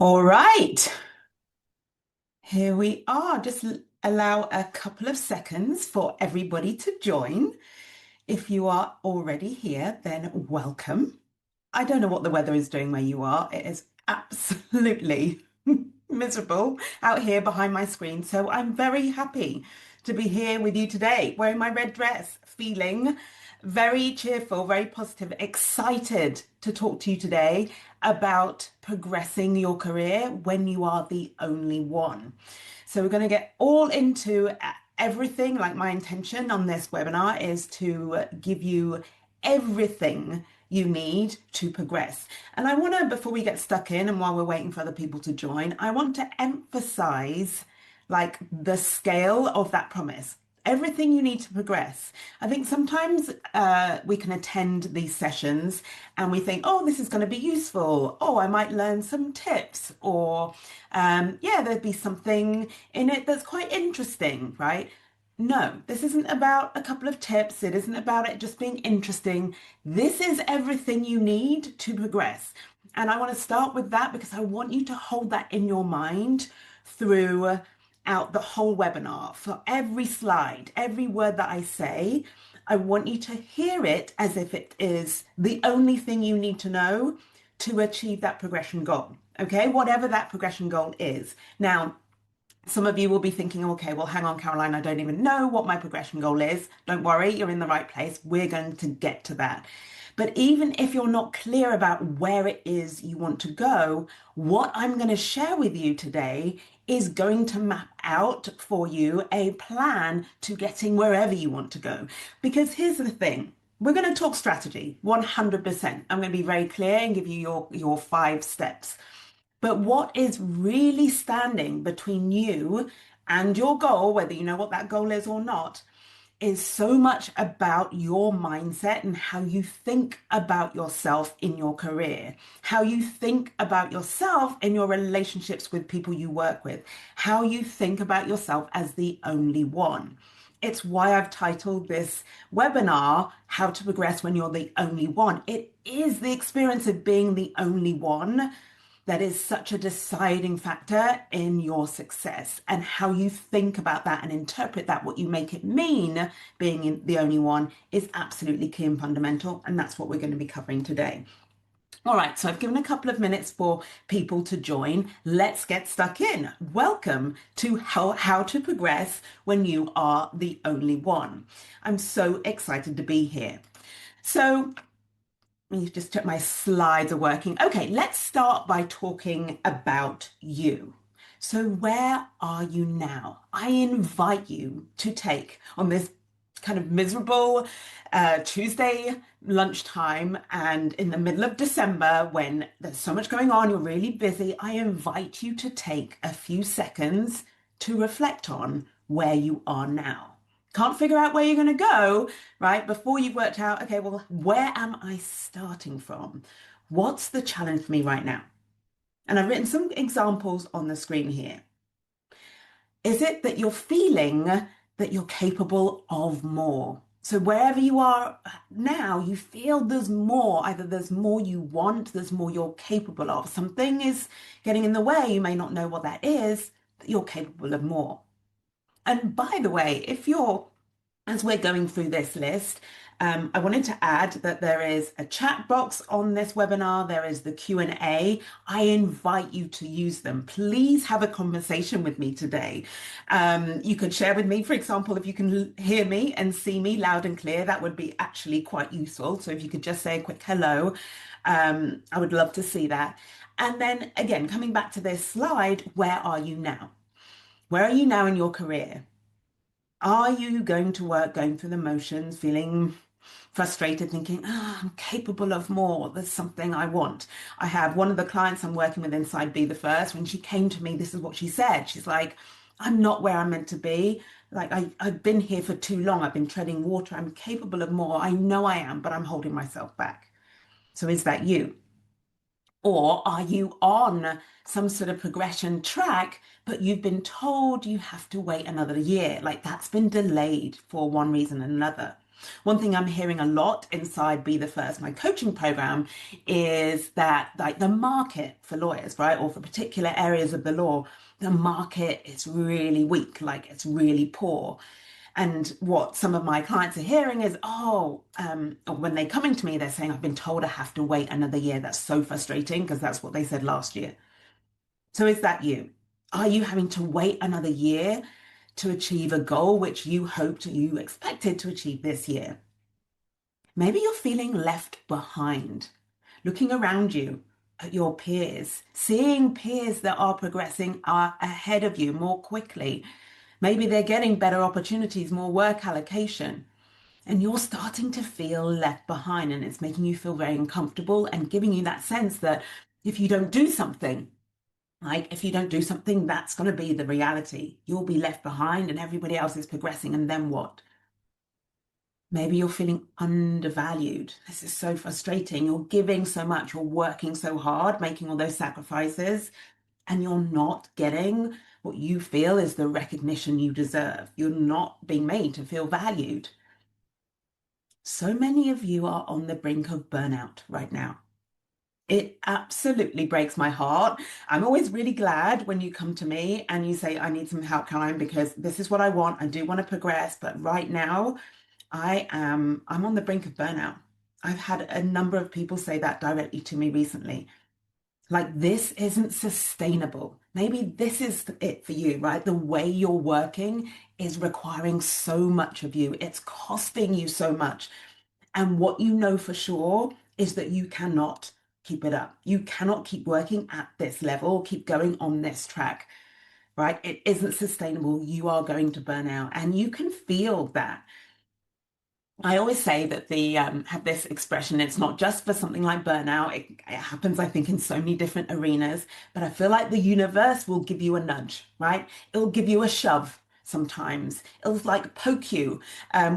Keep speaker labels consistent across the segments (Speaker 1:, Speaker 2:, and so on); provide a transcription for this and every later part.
Speaker 1: All right, here we are. Just allow a couple of seconds for everybody to join. If you are already here, then welcome. I don't know what the weather is doing where you are. It is absolutely miserable out here behind my screen. So I'm very happy to be here with you today, wearing my red dress, feeling very cheerful, very positive, excited to talk to you today about progressing your career when you are the only one. So we're going to get all into everything. Like, my intention on this webinar is to give you everything you need to progress. And I want to, before we get stuck in and while we're waiting for other people to join, I want to emphasize like the scale of that promise. Everything you need to progress. I think sometimes we can attend these sessions and we think, oh, this is going to be useful. Oh, I might learn some tips, or yeah, there'd be something in it that's quite interesting, right? No, this isn't about a couple of tips. It isn't about it just being interesting. This is everything you need to progress. And I want to start with that because I want you to hold that in your mind throughout the whole webinar. For every slide, every word that I say, I want you to hear it as if it is the only thing you need to know to achieve that progression goal. Okay, whatever that progression goal is. Now, some of you will be thinking, okay, well, hang on, Caroline, I don't even know what my progression goal is. Don't worry, you're in the right place. We're going to get to that. But even if you're not clear about where it is you want to go, what I'm going to share with you today is going to map out for you a plan to getting wherever you want to go. Because here's the thing. We're going to talk strategy 100%. I'm going to be very clear and give you your 5 steps. But what is really standing between you and your goal, whether you know what that goal is or not, is so much about your mindset and how you think about yourself in your career, how you think about yourself in your relationships with people you work with, how you think about yourself as the only one. It's why I've titled this webinar, How to Progress When You're the Only One. It is the experience of being the only one that is such a deciding factor in your success, and how you think about that and interpret that, what you make it mean being the only one, is absolutely key and fundamental. And that's what we're going to be covering today. All right, so I've given a couple of minutes for people to join. Let's get stuck in. Welcome to how to progress when you are the only one. I'm so excited to be here. So let me just check my slides are working. Okay, let's start by talking about you. So where are you now? I invite you to take on this kind of miserable Tuesday lunchtime and in the middle of December when there's so much going on, you're really busy. I invite you to take a few seconds to reflect on where you are now. Can't figure out where you're going to go, right? Before you've worked out, okay, well, where am I starting from? What's the challenge for me right now? And I've written some examples on the screen here. Is it that you're feeling that you're capable of more? So wherever you are now, you feel there's more. Either there's more you want, there's more you're capable of. Something is getting in the way. You may not know what that is, but you're capable of more. And by the way, as we're going through this list, I wanted to add that there is a chat box on this webinar. There is the Q&A. I invite you to use them. Please have a conversation with me today. You could share with me, for example, if you can hear me and see me loud and clear, that would be actually quite useful. So if you could just say a quick hello, I would love to see that. And then again, coming back to this slide, where are you now? Where are you now in your career? Are you going to work, going through the motions, feeling frustrated, thinking, I'm capable of more. There's something I want. I have one of the clients I'm working with inside Be the First. When she came to me, this is what she said. She's like, I'm not where I'm meant to be. Like, I've been here for too long. I've been treading water. I'm capable of more. I know I am, but I'm holding myself back. So is that you? Or are you on some sort of progression track, but you've been told you have to wait another year? Like, that's been delayed for one reason or another. One thing I'm hearing a lot inside Be the First, my coaching program, is that like the market for lawyers, right, or for particular areas of the law, the market is really weak, like it's really poor. And what some of my clients are hearing is, or when they're coming to me, they're saying, I've been told I have to wait another year. That's so frustrating because that's what they said last year. So is that you? Are you having to wait another year to achieve a goal which you hoped you expected to achieve this year? Maybe you're feeling left behind, looking around you at your peers, seeing peers that are progressing are ahead of you more quickly. Maybe they're getting better opportunities, more work allocation, and you're starting to feel left behind, and it's making you feel very uncomfortable and giving you that sense that if you don't do something, like if you don't do something, that's going to be the reality. You'll be left behind and everybody else is progressing, and then what? Maybe you're feeling undervalued. This is so frustrating. You're giving so much, you're working so hard, making all those sacrifices, and you're not getting what you feel is the recognition you deserve. You're not being made to feel valued. So many of you are on the brink of burnout right now. It absolutely breaks my heart. I'm always really glad when you come to me and you say, I need some help, Caroline, because this is what I want. I do want to progress, but right now I'm on the brink of burnout. I've had a number of people say that directly to me recently. Like, this isn't sustainable. Maybe this is it for you, right? The way you're working is requiring so much of you. It's costing you so much. And what you know for sure is that you cannot keep it up. You cannot keep working at this level, keep going on this track, right? It isn't sustainable. You are going to burn out, and you can feel that. I always say that the have this expression. It's not just for something like burnout. It happens, I think, in so many different arenas. But I feel like the universe will give you a nudge, right? It'll give you a shove sometimes. It'll like poke you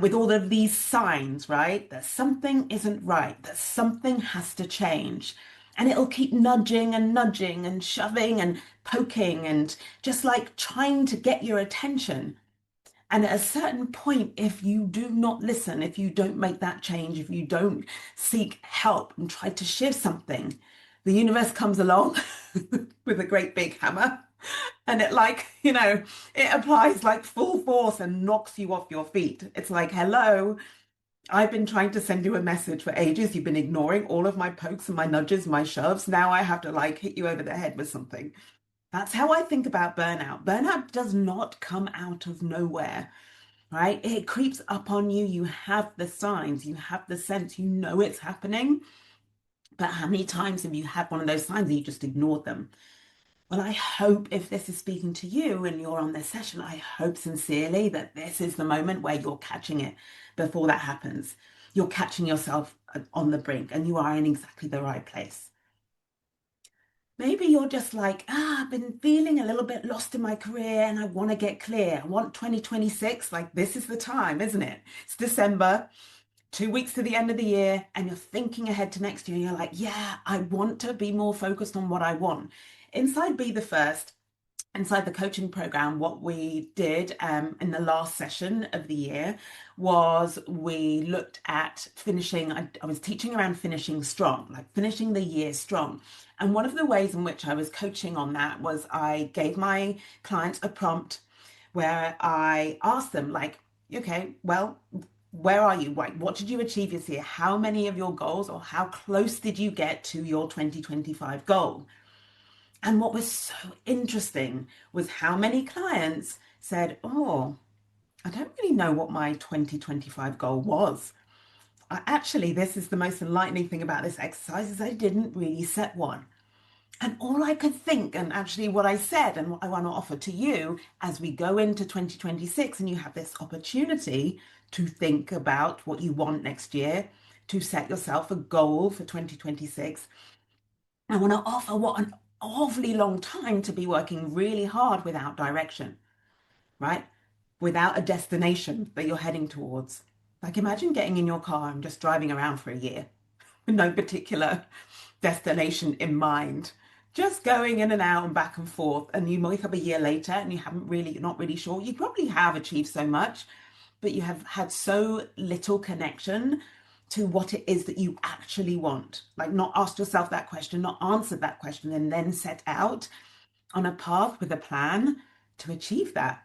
Speaker 1: with all of these signs, right? That something isn't right. That something has to change. And it'll keep nudging and nudging and shoving and poking and just like trying to get your attention. And at a certain point, if you do not listen, if you don't make that change, if you don't seek help and try to shift something, the universe comes along with a great big hammer and it like, it applies like full force and knocks you off your feet. It's like, hello, I've been trying to send you a message for ages. You've been ignoring all of my pokes and my nudges, my shoves. Now I have to like hit you over the head with something. That's how I think about burnout. Burnout does not come out of nowhere, right? It creeps up on you. You have the signs, you have the sense, you know it's happening. But how many times have you had one of those signs and you just ignored them? Well, I hope if this is speaking to you and you're on this session, I hope sincerely that this is the moment where you're catching it before that happens. You're catching yourself on the brink and you are in exactly the right place. Maybe you're just like, I've been feeling a little bit lost in my career and I want to get clear. I want 2026. Like, this is the time, isn't it? It's December, 2 weeks to the end of the year, and you're thinking ahead to next year. And you're like, yeah, I want to be more focused on what I want. Inside Be the First, inside the coaching program, what we did in the last session of the year was we looked at finishing. I was teaching around finishing strong, like finishing the year strong. And one of the ways in which I was coaching on that was I gave my clients a prompt where I asked them, like, okay, well, where are you? What did you achieve this year? How many of your goals, or how close did you get to your 2025 goal? And what was so interesting was how many clients said, oh, I don't really know what my 2025 goal was. Actually, this is the most enlightening thing about this exercise is I didn't really set one. And all I could think, and actually what I said and what I want to offer to you as we go into 2026 and you have this opportunity to think about what you want next year, to set yourself a goal for 2026, I want to offer what an awfully long time to be working really hard without direction, right? Without a destination that you're heading towards. Like, imagine getting in your car and just driving around for a year with no particular destination in mind. Just going in and out and back and forth. And you wake up a year later and you haven't really, you're not really sure. You probably have achieved so much, but you have had so little connection to what it is that you actually want. Like, not asked yourself that question, not answered that question, and then set out on a path with a plan to achieve that.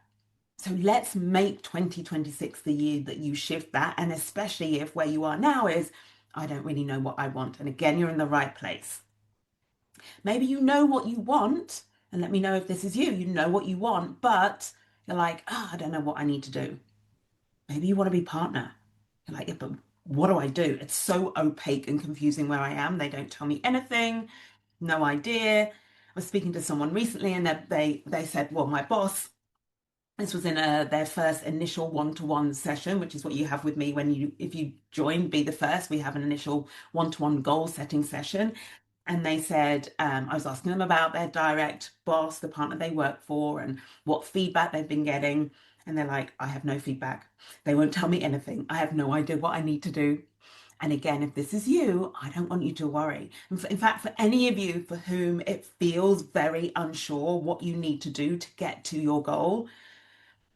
Speaker 1: So let's make 2026 the year that you shift that. And especially if where you are now is, I don't really know what I want. And again, you're in the right place. Maybe you know what you want, and let me know if this is you. You know what you want, but you're like, oh, I don't know what I need to do. Maybe you want to be partner. You're like, yeah, but what do I do? It's so opaque and confusing where I am. They don't tell me anything, no idea. I was speaking to someone recently, and they said, well, my boss, this was in their first initial one-to-one session, which is what you have with me when if you join, be the first. We have an initial one-to-one goal setting session. And they said, I was asking them about their direct boss, the partner they work for, and what feedback they've been getting. And they're like, I have no feedback. They won't tell me anything. I have no idea what I need to do. And again, if this is you, I don't want you to worry. In fact, for any of you for whom it feels very unsure what you need to do to get to your goal,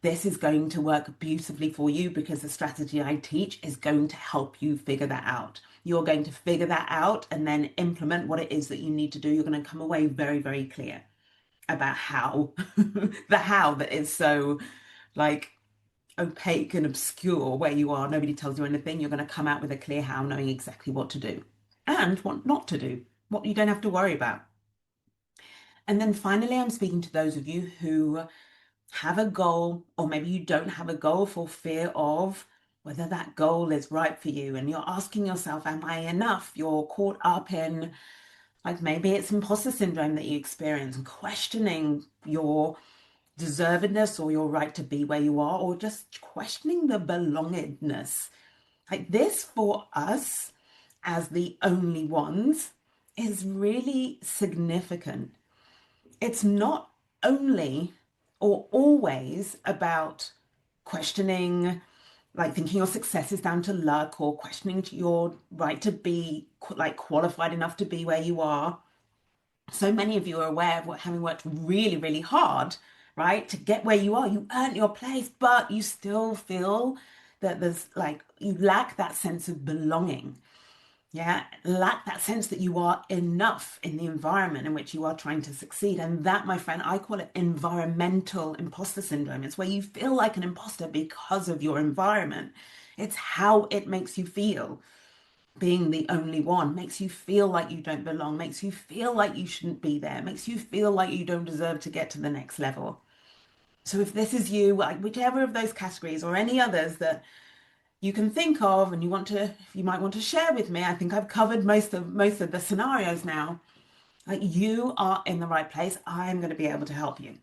Speaker 1: this is going to work beautifully for you because the strategy I teach is going to help you figure that out. You're going to figure that out and then implement what it is that you need to do. You're going to come away very, very clear about how, the how that is so like opaque and obscure where you are. Nobody tells you anything. You're going to come out with a clear how, knowing exactly what to do and what not to do, what you don't have to worry about. And then finally, I'm speaking to those of you who have a goal, or maybe you don't have a goal for fear of whether that goal is right for you. And you're asking yourself, am I enough? You're caught up in, like, maybe it's imposter syndrome that you experience and questioning your deservedness or your right to be where you are, or just questioning the belongingness. Like, this for us as the only ones is really significant. It's not only or always about questioning, like thinking your success is down to luck, or questioning your right to be like qualified enough to be where you are. So many of you are aware of what, having worked really, really hard, right, to get where you are. You earned your place, but you still feel that there's like you lack that sense of belonging. Yeah, lack that sense that you are enough in the environment in which you are trying to succeed. And that, my friend, I call it environmental imposter syndrome. It's where you feel like an imposter because of your environment. It's how it makes you feel. Being the only one makes you feel like you don't belong, makes you feel like you shouldn't be there, makes you feel like you don't deserve to get to the next level. So if this is you, like whichever of those categories or any others that you can think of and you might want to share with me, I think I've covered most of the scenarios now. Like, you are in the right place. I'm going to be able to help you.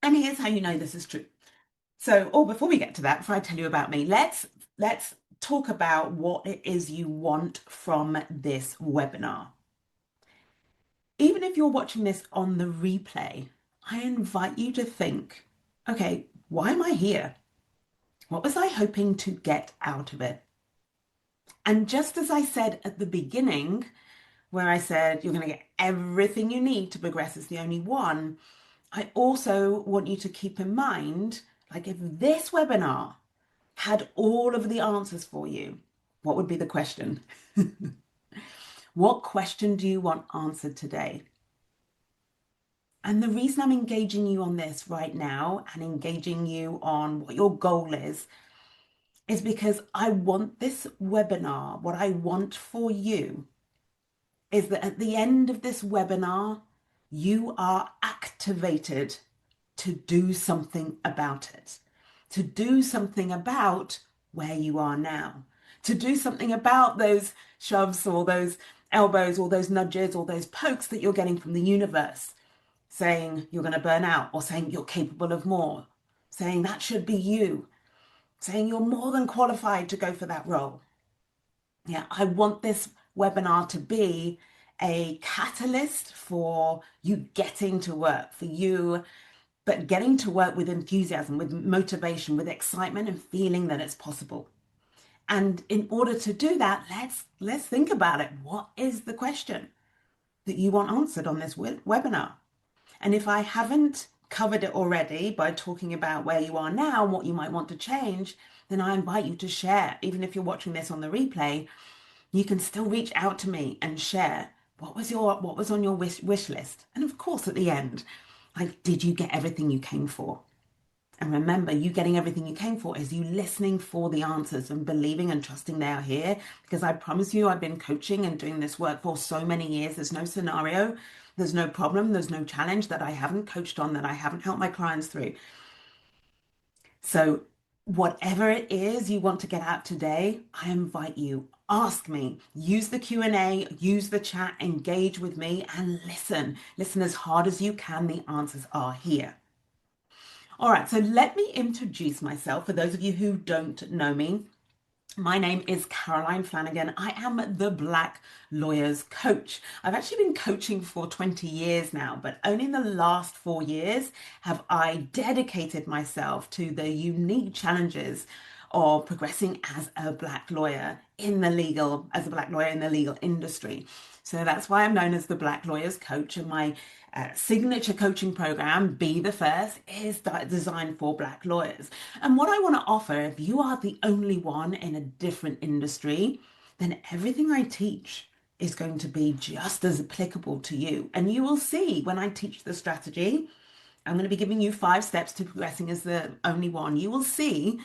Speaker 1: And here's how you know this is true. So, before we get to that, before I tell you about me, let's talk about what it is you want from this webinar. Even if you're watching this on the replay, I invite you to think, okay, why am I here? What was I hoping to get out of it? And just as I said at the beginning, where I said you're going to get everything you need to progress as the only one, I also want you to keep in mind, like, if this webinar had all of the answers for you, what would be the question? What question do you want answered today? And the reason I'm engaging you on this right now and engaging you on what your goal is because I want this webinar, what I want for you is that at the end of this webinar, you are activated to do something about it, to do something about where you are now, to do something about those shoves or those elbows or those nudges or those pokes that you're getting from the universe, saying you're going to burn out, or saying you're capable of more, saying that should be you, saying you're more than qualified to go for that role. Yeah, I want this webinar to be a catalyst for you getting to work, for you, but getting to work with enthusiasm, with motivation, with excitement, and feeling that it's possible. And in order to do that, let's think about it. What is the question that you want answered on this webinar? And if I haven't covered it already by talking about where you are now and what you might want to change, then I invite you to share. Even if you're watching this on the replay, you can still reach out to me and share what was on your wish list. And of course, at the end, like, did you get everything you came for? And remember, you getting everything you came for is you listening for the answers and believing and trusting they are here. Because I promise you, I've been coaching and doing this work for so many years. There's no scenario, there's no problem, there's no challenge that I haven't coached on, that I haven't helped my clients through. So, whatever it is you want to get out today, I invite you. Ask me, use the Q&A, use the chat, engage with me and listen. Listen as hard as you can. The answers are here. All right, so let me introduce myself for those of you who don't know me. My name is Caroline Flanagan. I am the Black Lawyers Coach. I've actually been coaching for 20 years now, but only in the last 4 years have I dedicated myself to the unique challenges of progressing as a Black lawyer as a Black lawyer in the legal industry. So that's why I'm known as the Black Lawyers Coach, and my signature coaching program, Be the First, is designed for Black lawyers. And what I want to offer, if you are the only one in a different industry, then everything I teach is going to be just as applicable to you. And you will see when I teach the strategy, I'm going to be giving you 5 steps to progressing as the only one. You will see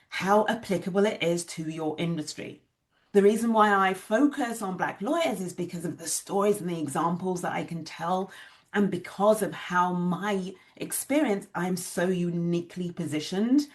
Speaker 1: how applicable it is to your industry. The reason why I focus on Black lawyers is because of the stories and the examples that I can tell, and because of how my experience, I'm so uniquely positioned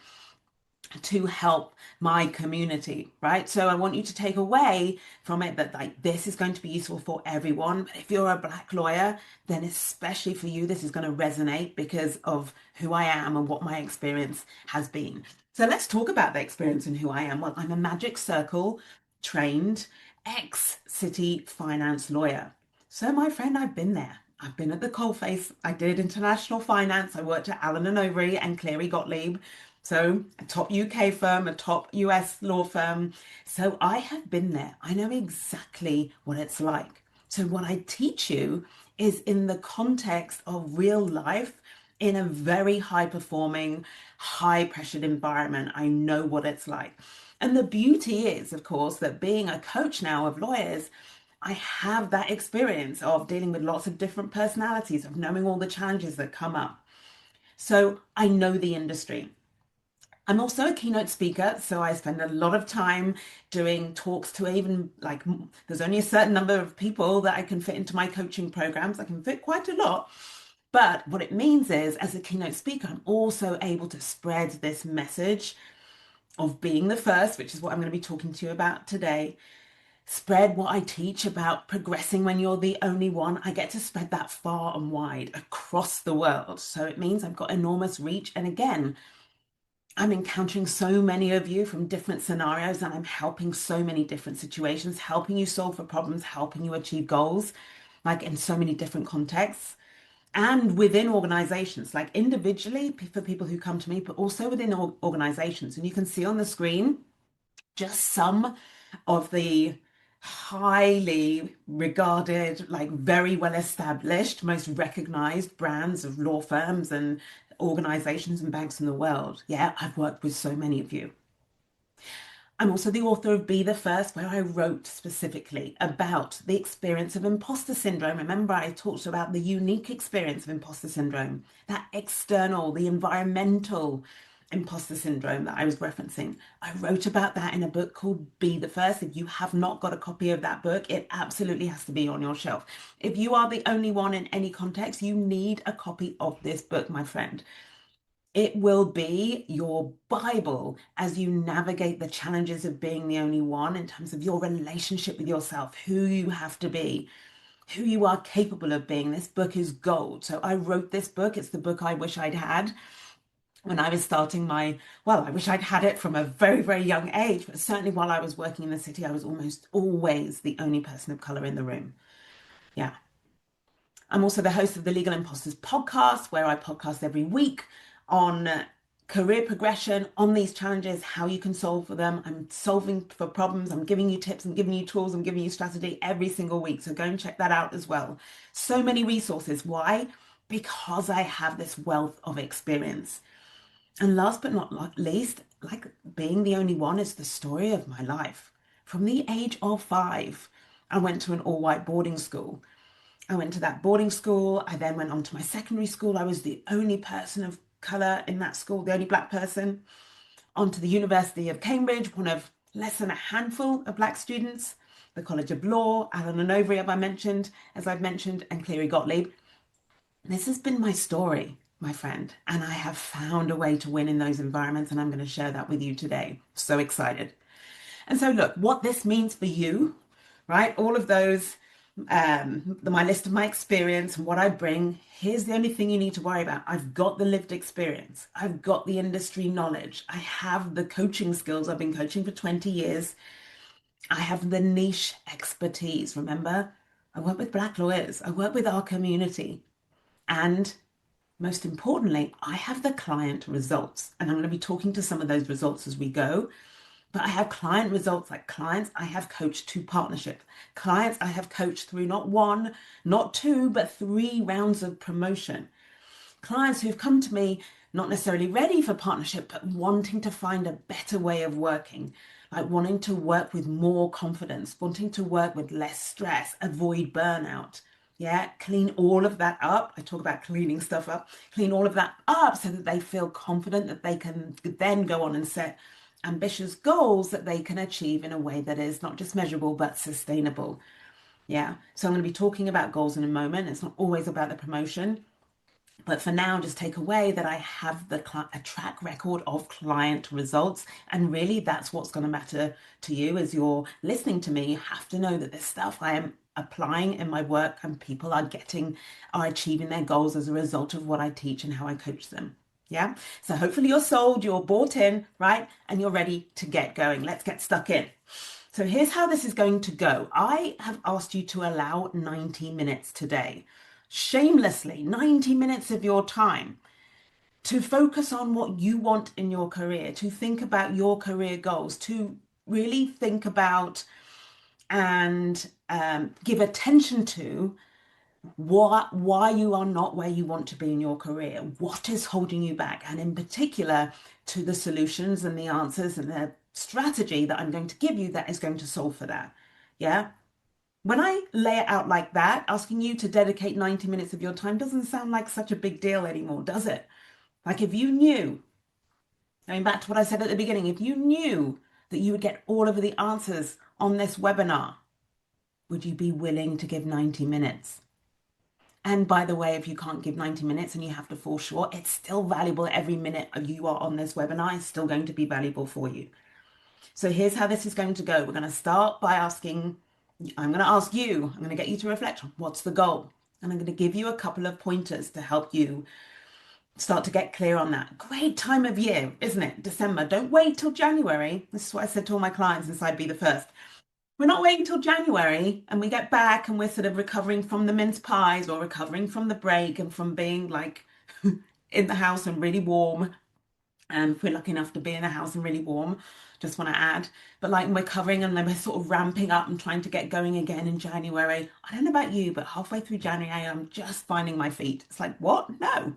Speaker 1: to help my community, right? So I want you to take away from it that, like, this is going to be useful for everyone. But if you're a Black lawyer, then especially for you, this is going to resonate because of who I am and what my experience has been. So let's talk about the experience and who I am. Well, I'm a Magic Circle trained ex-city finance lawyer. So my friend, I've been there. I've been at the coalface. I did international finance. I worked at Allen and Overy and Cleary Gottlieb. So a top UK firm, a top US law firm. So I have been there. I know exactly what it's like. So what I teach you is in the context of real life in a very high performing, high pressured environment. I know what it's like. And the beauty is, of course, that being a coach now of lawyers, I have that experience of dealing with lots of different personalities, of knowing all the challenges that come up. So I know the industry. I'm also a keynote speaker, so I spend a lot of time doing talks to even like, there's only a certain number of people that I can fit into my coaching programs. I can fit quite a lot. But what it means is, as a keynote speaker, I'm also able to spread this message of being the first, which is what I'm going to be talking to you about today. Spread what I teach about progressing when you're the only one. I get to spread that far and wide across the world. So it means I've got enormous reach. And again, I'm encountering so many of you from different scenarios, and I'm helping so many different situations, helping you solve for problems, helping you achieve goals, like in so many different contexts and within organizations, like individually for people who come to me, but also within organizations. And you can see on the screen just some of the highly regarded, like very well established, most recognized brands of law firms and organizations and banks in the world. Yeah, I've worked with so many of you. I'm also the author of Be the First, where I wrote specifically about the experience of imposter syndrome. Remember, I talked about the unique experience of imposter syndrome, that external, the environmental imposter syndrome that I was referencing. I wrote about that in a book called Be the First. If you have not got a copy of that book, it absolutely has to be on your shelf. If you are the only one in any context, you need a copy of this book, my friend. It will be your Bible as you navigate the challenges of being the only one in terms of your relationship with yourself, who you have to be, who you are capable of being. This book is gold. So I wrote this book. It's the book I wish I'd had when I was starting well, I wish I'd had it from a very, very young age, but certainly while I was working in the city, I was almost always the only person of color in the room. Yeah. I'm also the host of the Legal Imposters podcast, where I podcast every week on career progression, on these challenges, how you can solve for them. I'm solving for problems. I'm giving you tips. I'm giving you tools. I'm giving you strategy every single week. So go and check that out as well. So many resources. Why? Because I have this wealth of experience. And last but not least, like being the only one is the story of my life. From the age of 5, I went to an all-white boarding school. I went to that boarding school. I then went on to my secondary school. I was the only person of color in that school, the only black person. On to the University of Cambridge, one of less than a handful of black students. The College of Law, Allen and Overy, as I've mentioned, and Cleary Gottlieb. This has been my story, my friend, and I have found a way to win in those environments, and I'm going to share that with you today. So excited. And so, look, what this means for you, right? All of those, my list of my experience and what I bring. Here's the only thing you need to worry about. I've got the lived experience. I've got the industry knowledge. I have the coaching skills. I've been coaching for 20 years. I have the niche expertise. Remember, I work with black lawyers. I work with our community. And most importantly, I have the client results. And I'm going to be talking to some of those results as we go. But I have client results, like clients I have coached to partnership, clients I have coached through not one, not two, but 3 rounds of promotion, clients who've come to me not necessarily ready for partnership, but wanting to find a better way of working, like wanting to work with more confidence, wanting to work with less stress, avoid burnout. Yeah, clean all of that up. I talk about cleaning stuff up, clean all of that up so that they feel confident that they can then go on and set ambitious goals that they can achieve in a way that is not just measurable, but sustainable. Yeah. So I'm going to be talking about goals in a moment. It's not always about the promotion. But for now, just take away that I have a track record of client results. And really, that's what's going to matter to you as you're listening to me. You have to know that this stuff I am applying in my work and people are achieving their goals as a result of what I teach and how I coach them. Yeah. So hopefully you're sold, you're bought in, right? And you're ready to get going. Let's get stuck in. So here's how this is going to go. I have asked you to allow 90 minutes today, shamelessly 90 minutes of your time to focus on what you want in your career, to think about your career goals, to really think about and give attention to why you are not where you want to be in your career, what is holding you back, and in particular to the solutions and the answers and the strategy that I'm going to give you that is going to solve for that. Yeah. When I lay it out like that, asking you to dedicate 90 minutes of your time doesn't sound like such a big deal anymore, does it? Like if you knew, going back to what I said at the beginning, if you knew that you would get all of the answers on this webinar, would you be willing to give 90 minutes? And by the way, if you can't give 90 minutes and you have to fall short, it's still valuable. Every minute you are on this webinar is still going to be valuable for you. So here's how this is going to go. We're going to start by I'm going to ask you, I'm going to get you to reflect on what's the goal? And I'm going to give you a couple of pointers to help you start to get clear on that. Great time of year, isn't it? December. Don't wait till January. This is what I said to all my clients, and so I'd be the first. We're not waiting till January and we get back and we're sort of recovering from the mince pies or recovering from the break and from being like in the house and really warm. And if we're lucky enough to be in a house and really warm, just want to add, but like we're covering and then we're sort of ramping up and trying to get going again in January. I don't know about you, but halfway through January, I'm just finding my feet. It's like, what? No.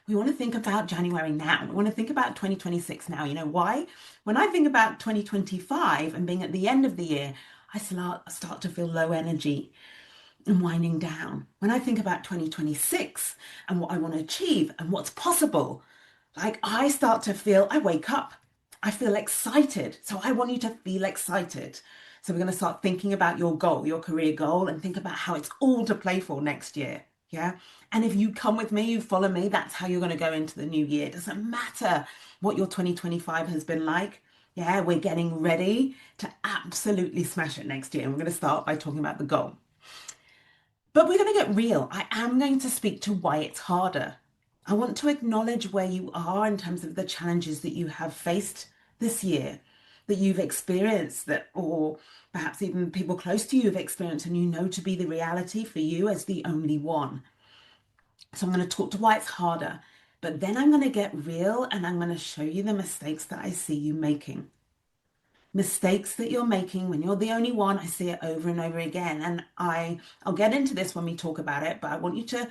Speaker 1: We want to think about January now. We want to think about 2026 now. You know why? When I think about 2025 and being at the end of the year, I start to feel low energy and winding down. When I think about 2026 and what I want to achieve and what's possible, like I wake up, I feel excited. So I want you to feel excited. So we're going to start thinking about your goal, your career goal, and think about how it's all to play for next year. Yeah. And if you come with me, you follow me, that's how you're going to go into the new year. It doesn't matter what your 2025 has been like. Yeah, we're getting ready to absolutely smash it next year. And we're going to start by talking about the goal. But we're going to get real. I am going to speak to why it's harder. I want to acknowledge where you are in terms of the challenges that you have faced this year, that you've experienced, or perhaps even people close to you have experienced, and you know to be the reality for you as the only one. So I'm going to talk to why it's harder, but then I'm going to get real and I'm going to show you the mistakes that I see you making. Mistakes that you're making when you're the only one. I see it over and over again. And I'll get into this when we talk about it, but I want you to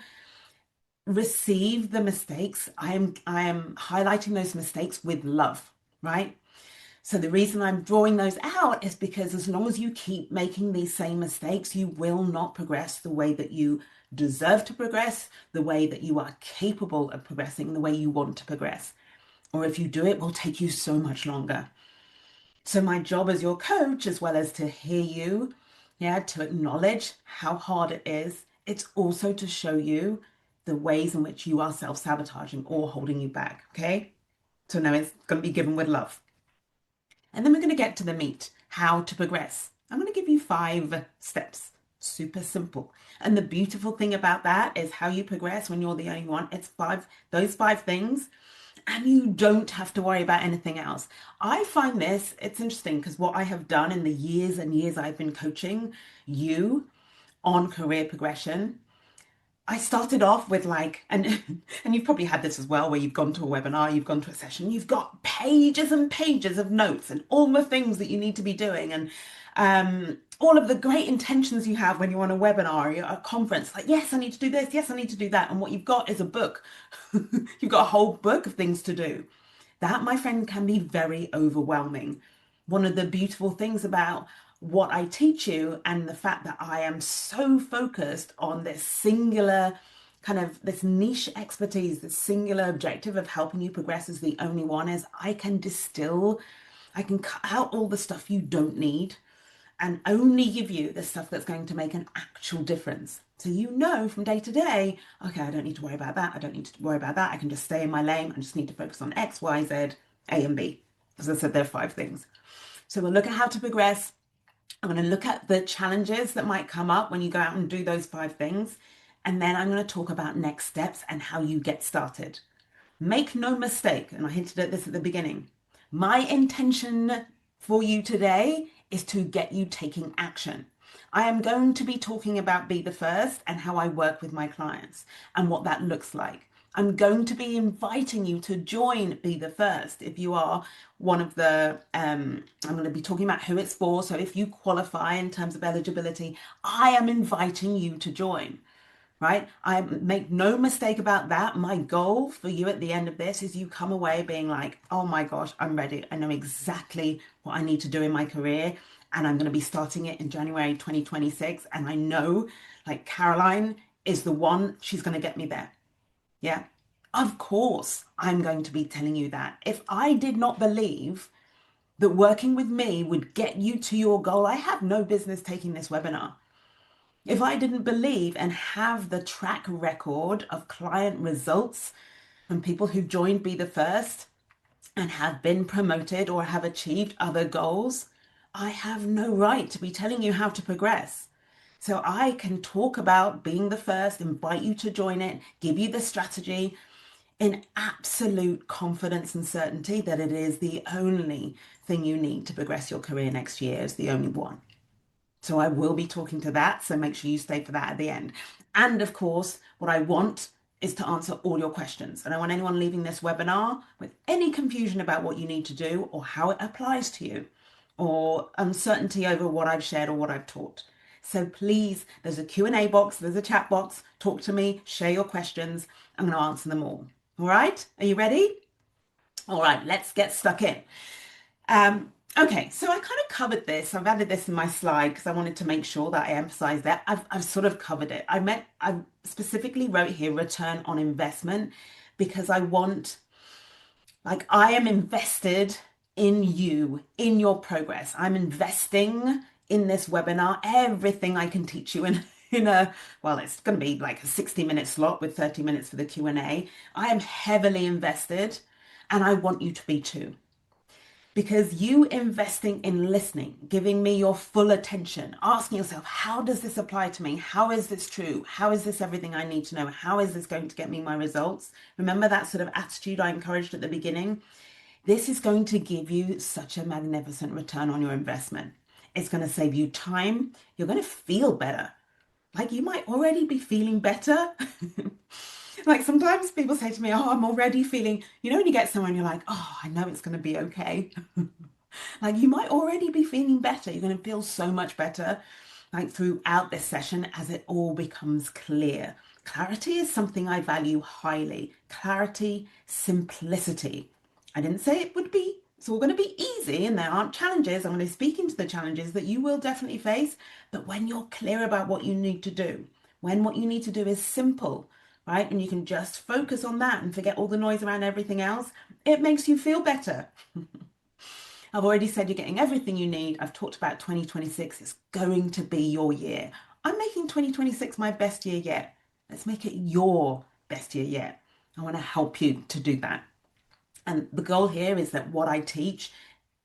Speaker 1: receive the mistakes. I am highlighting those mistakes with love. right? So the reason I'm drawing those out is because as long as you keep making these same mistakes, you will not progress the way that you deserve to progress, the way that you are capable of progressing, the way you want to progress. Or if you do, it will take you so much longer. So my job as your coach, as well as to hear you, yeah, to acknowledge how hard it is, it's also to show you the ways in which you are self-sabotaging or holding you back. Okay. So now it's going to be given with love. And then we're going to get to the meat, how to progress. I'm going to give you 5 steps. Super simple. And the beautiful thing about that is how you progress when you're the only one. It's those 5 things, and you don't have to worry about anything else. I find it's interesting because what I have done in the years and years I've been coaching you on career progression, I started off with like, and and you've probably had this as well, where you've gone to a webinar, you've gone to a session, you've got pages and pages of notes and all the things that you need to be doing, and all of the great intentions you have when you're on a webinar or you're at a conference. Like, yes, I need to do this. Yes, I need to do that. And what you've got is a book. You've got a whole book of things to do. That, my friend, can be very overwhelming. One of the beautiful things about what I teach you and the fact that I am so focused on this singular kind of this niche expertise, this singular objective of helping you progress as the only one, is I can distill, I can cut out all the stuff you don't need and only give you the stuff that's going to make an actual difference. So you know from day to day, okay, I don't need to worry about that. I don't need to worry about that. I can just stay in my lane. I just need to focus on X, Y, Z, A, and B. As I said, there are 5 things. So we'll look at how to progress. I'm going to look at the challenges that might come up when you go out and do those 5 things. And then I'm going to talk about next steps and how you get started. Make no mistake, and I hinted at this at the beginning, my intention for you today is to get you taking action. I am going to be talking about Be the First and how I work with my clients and what that looks like. I'm going to be inviting you to join Be the First if you are one of the, I'm going to be talking about who it's for. So if you qualify in terms of eligibility, I am inviting you to join, right? I make no mistake about that. My goal for you at the end of this is you come away being like, oh my gosh, I'm ready. I know exactly what I need to do in my career. And I'm going to be starting it in January 2026. And I know, like, Caroline is the one, she's going to get me there. Yeah. Of course, I'm going to be telling you that. If I did not believe that working with me would get you to your goal, I have no business taking this webinar. If I didn't believe and have the track record of client results from people who've joined Be the First and have been promoted or have achieved other goals, I have no right to be telling you how to progress. So I can talk about being the first, invite you to join it, give you the strategy in absolute confidence and certainty that it is the only thing you need to progress your career next year. It's the only one. So I will be talking to that. So make sure you stay for that at the end. And of course, what I want is to answer all your questions. I don't want anyone leaving this webinar with any confusion about what you need to do or how it applies to you or uncertainty over what I've shared or what I've taught. So please, there's a Q&A box, there's a chat box. Talk to me, share your questions. I'm going to answer them all. All right? Are you ready? All right, let's get stuck in. Okay, so I kind of covered this. I've added this in my slide because I wanted to make sure that I emphasize that. I've sort of covered it. I specifically wrote here return on investment because I want, like, I am invested in you, in your progress. I'm investing in this webinar, everything I can teach you in a, well, it's going to be like a 60-minute slot with 30 minutes for the Q&A. I am heavily invested and I want you to be too. Because you investing in listening, giving me your full attention, asking yourself, how does this apply to me? How is this true? How is this everything I need to know? How is this going to get me my results? Remember that sort of attitude I encouraged at the beginning? This is going to give you such a magnificent return on your investment. It's going to save you time. You're going to feel better. Like, you might already be feeling better. Like, sometimes people say to me, oh, I'm already feeling, when you get someone, you're like, oh, I know it's going to be okay. Like, you might already be feeling better. You're going to feel so much better, like, throughout this session as it all becomes clear. Clarity is something I value highly. Clarity, simplicity. I didn't say it would be It's all going to be easy and there aren't challenges. I'm going to be speaking to the challenges that you will definitely face. But when you're clear about what you need to do, when what you need to do is simple, right? And you can just focus on that and forget all the noise around everything else, it makes you feel better. I've already said you're getting everything you need. I've talked about 2026. It's going to be your year. I'm making 2026 my best year yet. Let's make it your best year yet. I want to help you to do that. And the goal here is that what I teach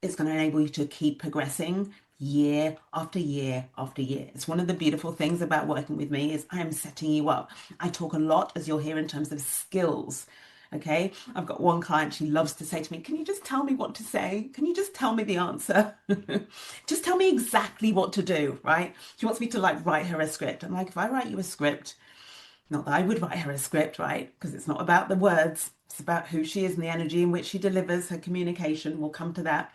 Speaker 1: is going to enable you to keep progressing year after year after year. It's one of the beautiful things about working with me is I am setting you up. I talk a lot, as you'll hear, in terms of skills. Okay, I've got one client, she loves to say to me, can you just tell me what to say? Can you just tell me the answer? Just tell me exactly what to do, right? She wants me to like write her a script. I'm like, if I write you a script, not that I would write her a script, right? Because it's not about the words, it's about who she is and the energy in which she delivers her communication. We'll come to that.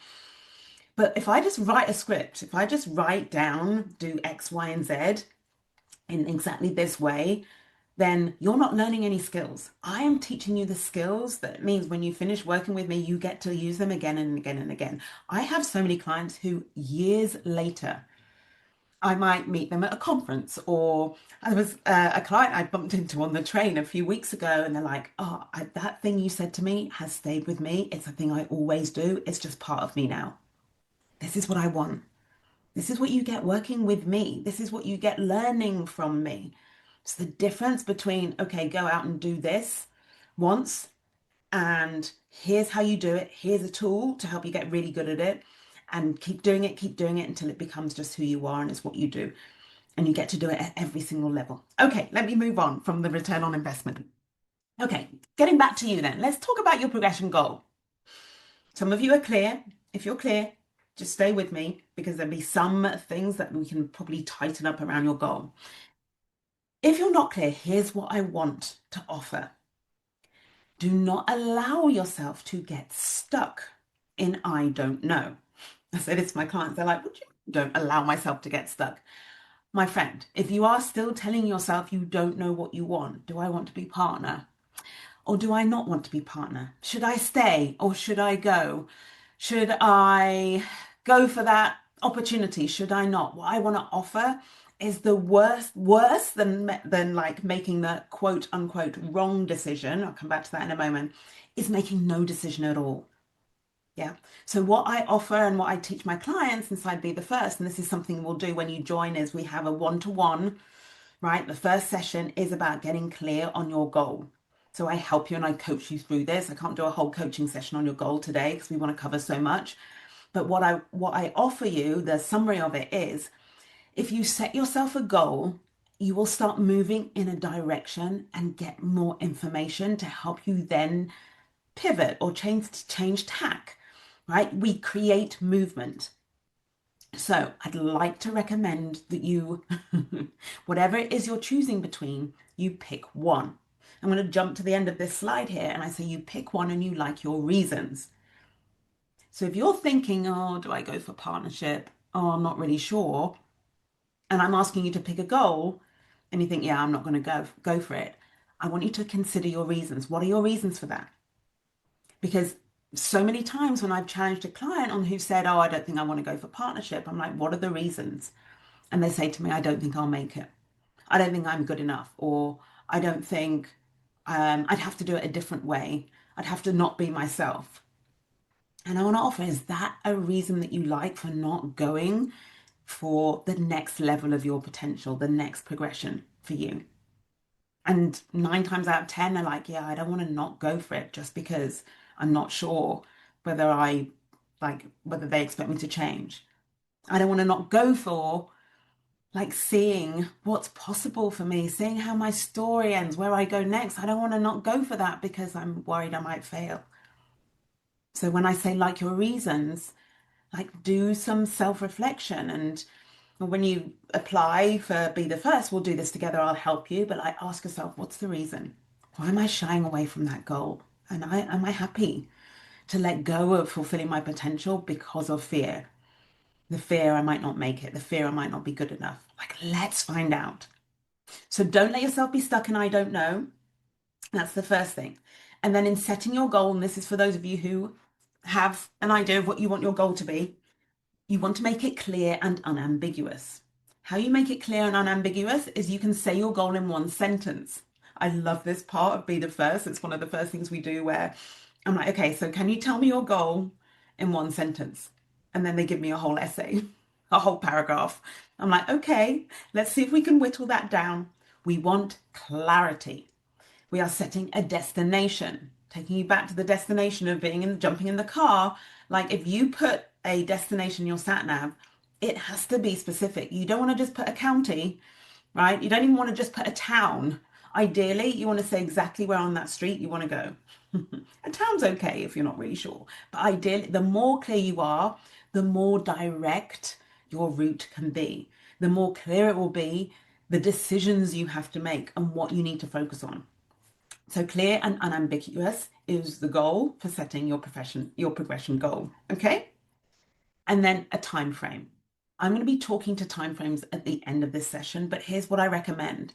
Speaker 1: But if I just write a script, if I just write down, do X, Y, and Z in exactly this way, then you're not learning any skills. I am teaching you the skills that means when you finish working with me, you get to use them again and again and again. I have so many clients who years later, I might meet them at a conference, or there was a client I bumped into on the train a few weeks ago, and they're like, "Oh, that thing you said to me has stayed with me. It's a thing I always do. It's just part of me now. This is what I want. This is what you get working with me. This is what you get learning from me." It's the difference between, okay, go out and do this once, and here's how you do it. Here's a tool to help you get really good at it, and keep doing it until it becomes just who you are and it's what you do. And you get to do it at every single level. Okay, let me move on from the return on investment. Okay, getting back to you then. Let's talk about your progression goal. Some of you are clear. If you're clear, just stay with me because there'll be some things that we can probably tighten up around your goal. If you're not clear, here's what I want to offer. Do not allow yourself to get stuck in I don't know. I say this to my clients, they're like, what do you mean, don't allow myself to get stuck? My friend, if you are still telling yourself you don't know what you want, do I want to be partner? Or do I not want to be partner? Should I stay or should I go? Should I go for that opportunity? Should I not? What I want to offer is the worse than like making the quote unquote wrong decision. I'll come back to that in a moment, is making no decision at all. Yeah. So what I offer and what I teach my clients inside Be the First, and this is something we'll do when you join, is we have a one-to-one, right? The first session is about getting clear on your goal. So I help you and I coach you through this. I can't do a whole coaching session on your goal today because we want to cover so much. But what I offer you, the summary of it is, if you set yourself a goal, you will start moving in a direction and get more information to help you then pivot or change tack, right? We create movement. So I'd like to recommend that you, whatever it is you're choosing between, you pick one. I'm going to jump to the end of this slide here and I say you pick one and you like your reasons. So if you're thinking, oh, do I go for partnership? Oh, I'm not really sure. And I'm asking you to pick a goal and you think, yeah, I'm not going to go for it. I want you to consider your reasons. What are your reasons for that? Because so many times when I've challenged a client on who said, oh, I don't think I want to go for partnership, I'm like, what are the reasons? And they say to me, I don't think I'll make it. I don't think I'm good enough. Or I don't think I'd have to do it a different way. I'd have to not be myself. And I want to offer, is that a reason that you like for not going for the next level of your potential, the next progression for you? And 9 times out of 10 are like, yeah, I don't want to not go for it just because I'm not sure whether whether they expect me to change. I don't want to not go for like seeing what's possible for me, seeing how my story ends, where I go next. I don't want to not go for that because I'm worried I might fail. So when I say like your reasons, like do some self-reflection. And when you apply for Be the First, we'll do this together, I'll help you, but like ask yourself, what's the reason? Why am I shying away from that goal? And am I happy to let go of fulfilling my potential because of fear? The fear I might not make it, the fear I might not be good enough. Like, let's find out. So don't let yourself be stuck in I don't know. That's the first thing. And then in setting your goal, and this is for those of you who have an idea of what you want your goal to be. You want to make it clear and unambiguous. How you make it clear and unambiguous is you can say your goal in one sentence. I love this part of Be the First. It's one of the first things we do where I'm like, okay, so can you tell me your goal in one sentence? And then they give me a whole essay, a whole paragraph. I'm like, okay, let's see if we can whittle that down. We want clarity. We are setting a destination, taking you back to the destination of jumping in the car. Like if you put a destination in your sat nav, it has to be specific. You don't want to just put a county, right? You don't even want to just put a town. Ideally, you want to say exactly where on that street you want to go. A town's okay if you're not really sure, but ideally, the more clear you are, the more direct your route can be. The more clear it will be the decisions you have to make and what you need to focus on. So clear and unambiguous is the goal for setting your progression goal. Okay. And then a time frame. I'm going to be talking to time frames at the end of this session, but here's what I recommend.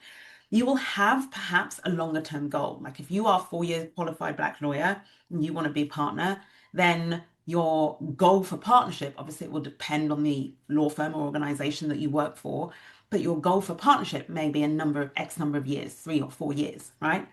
Speaker 1: You will have perhaps a longer term goal. Like if you are 4 years qualified black lawyer and you want to be partner, then your goal for partnership, obviously it will depend on the law firm or organization that you work for, but your goal for partnership may be a number of X number of years, 3 or 4 years, right?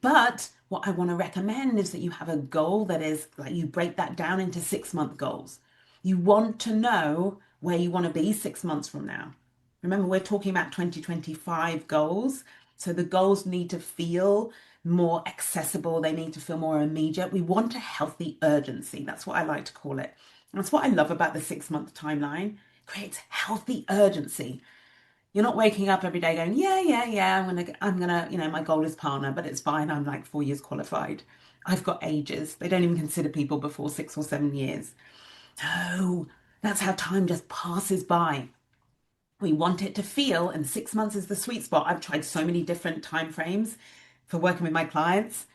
Speaker 1: But what I want to recommend is that you have a goal that is like you break that down into 6 month goals. You want to know where you want to be 6 months from now. Remember, we're talking about 2025 goals. So the goals need to feel more accessible. They need to feel more immediate. We want a healthy urgency. That's what I like to call it. And that's what I love about the 6 month timeline. It creates healthy urgency. You're not waking up every day going, yeah, yeah, yeah, my goal is partner, but it's fine. I'm like 4 years qualified. I've got ages. They don't even consider people before 6 or 7 years. No, that's how time just passes by. We want it to feel, and 6 months is the sweet spot. I've tried so many different time frames for working with my clients.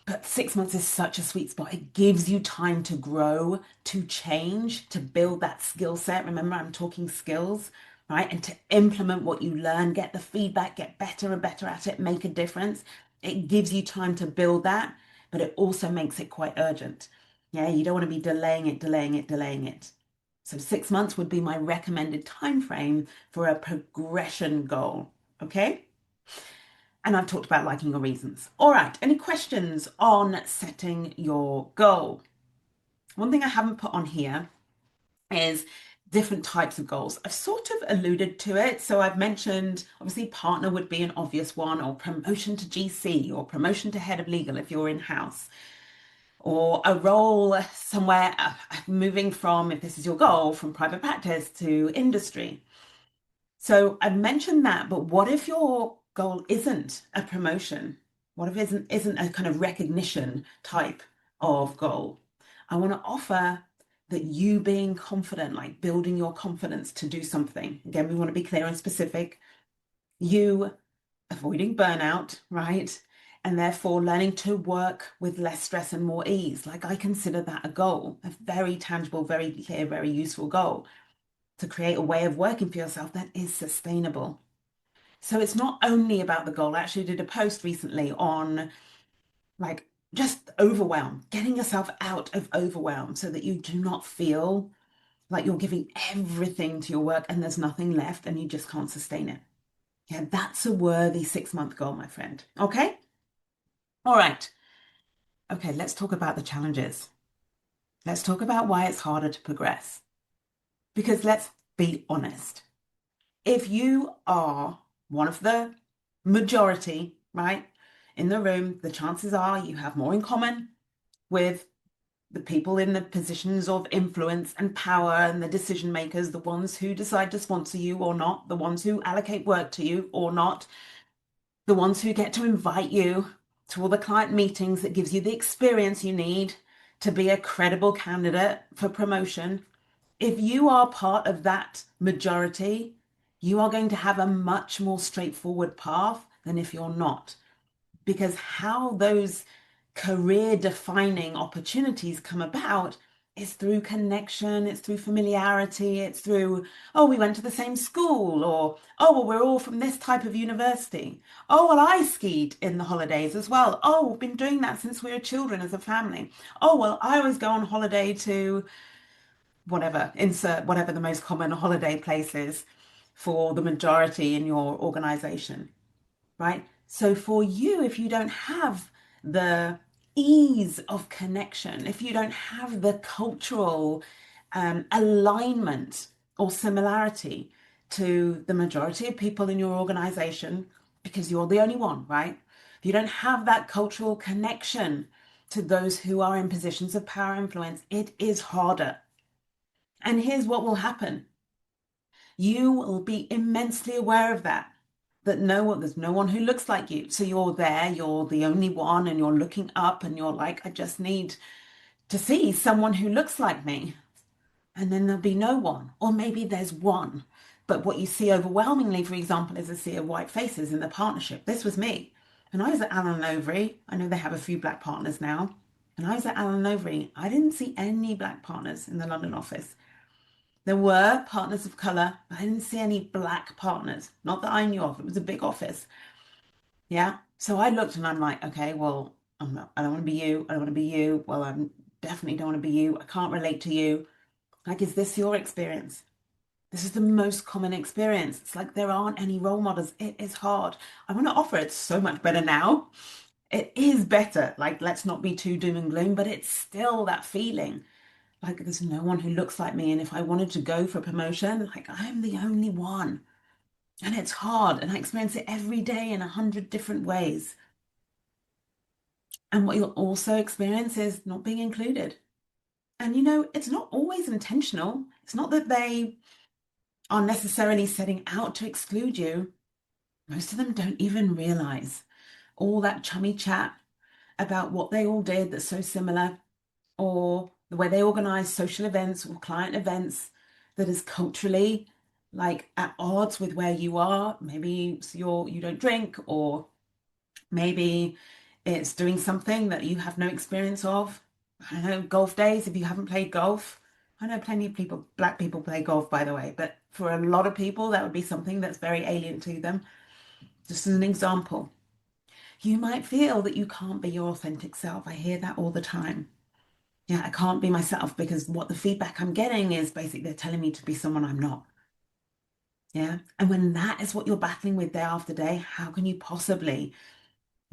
Speaker 1: But 6 months is such a sweet spot. It gives you time to grow, to change, to build that skill set. Remember, I'm talking skills, right? And to implement what you learn, get the feedback, get better and better at it, make a difference. It gives you time to build that, but it also makes it quite urgent. Yeah, you don't want to be delaying it, delaying it, delaying it. So 6 months would be my recommended time frame for a progression goal. Okay? And I've talked about liking your reasons. All right, any questions on setting your goal? One thing I haven't put on here is different types of goals. I've sort of alluded to it. So I've mentioned obviously partner would be an obvious one, or promotion to GC, or promotion to head of legal if you're in house, or a role somewhere moving from, if this is your goal, from private practice to industry. So I've mentioned that, but what if your goal isn't a promotion? What if it isn't a kind of recognition type of goal? I want to offer that you being confident, like building your confidence to do something. Again, we want to be clear and specific. You avoiding burnout, right? And therefore learning to work with less stress and more ease. Like I consider that a goal, a very tangible, very clear, very useful goal to create a way of working for yourself that is sustainable. So it's not only about the goal. I actually did a post recently on like just overwhelm, getting yourself out of overwhelm so that you do not feel like you're giving everything to your work and there's nothing left and you just can't sustain it. Yeah, that's a worthy 6 month goal, my friend. Okay. All right. Okay, let's talk about the challenges. Let's talk about why it's harder to progress. Because let's be honest. If you are one of the majority, right, in the room, the chances are you have more in common with the people in the positions of influence and power and the decision makers, the ones who decide to sponsor you or not, the ones who allocate work to you or not, the ones who get to invite you to all the client meetings that gives you the experience you need to be a credible candidate for promotion. If you are part of that majority, you are going to have a much more straightforward path than if you're not. Because how those career defining opportunities come about It's through connection, it's through familiarity, it's through, oh, we went to the same school, or, oh, well, we're all from this type of university. Oh, well, I skied in the holidays as well. Oh, we've been doing that since we were children as a family. Oh, well, I always go on holiday to whatever, insert whatever the most common holiday place is for the majority in your organization, right? So for you, if you don't have the ease of connection, if you don't have the cultural alignment or similarity to the majority of people in your organization, because you're the only one, right? If you don't have that cultural connection to those who are in positions of power influence, it is harder. And here's what will happen. You will be immensely aware of that. That there's no one who looks like you. So you're there, you're the only one, and you're looking up and you're like, I just need to see someone who looks like me. And then there'll be no one. Or maybe there's one. But what you see overwhelmingly, for example, is a sea of white faces in the partnership. This was me. And I was at Allen and Overy. I know they have a few black partners now. And I was at Allen and Overy. I didn't see any black partners in the London office. There were partners of colour, but I didn't see any black partners. Not that I knew of. It was a big office. Yeah. So I looked and I'm like, okay, well, I don't want to be you. I don't want to be you. Well, I definitely don't want to be you. I can't relate to you. Like, is this your experience? This is the most common experience. It's like there aren't any role models. It is hard. I want to offer it's so much better now. It is better. Like, let's not be too doom and gloom, but it's still that feeling. Like there's no one who looks like me. And if I wanted to go for a promotion, like I'm the only one. And it's hard. And I experience it every day in 100 different ways. And what you'll also experience is not being included. And it's not always intentional. It's not that they are necessarily setting out to exclude you. Most of them don't even realize all that chummy chat about what they all did that's so similar, or the way they organize social events or client events that is culturally like at odds with where you are. Maybe you don't drink, or maybe it's doing something that you have no experience of. I don't know, golf days, if you haven't played golf. I know plenty of people, black people play golf, by the way, but for a lot of people, that would be something that's very alien to them. Just as an example, you might feel that you can't be your authentic self. I hear that all the time. Yeah, I can't be myself because what the feedback I'm getting is basically they're telling me to be someone I'm not. Yeah. And when that is what you're battling with day after day, how can you possibly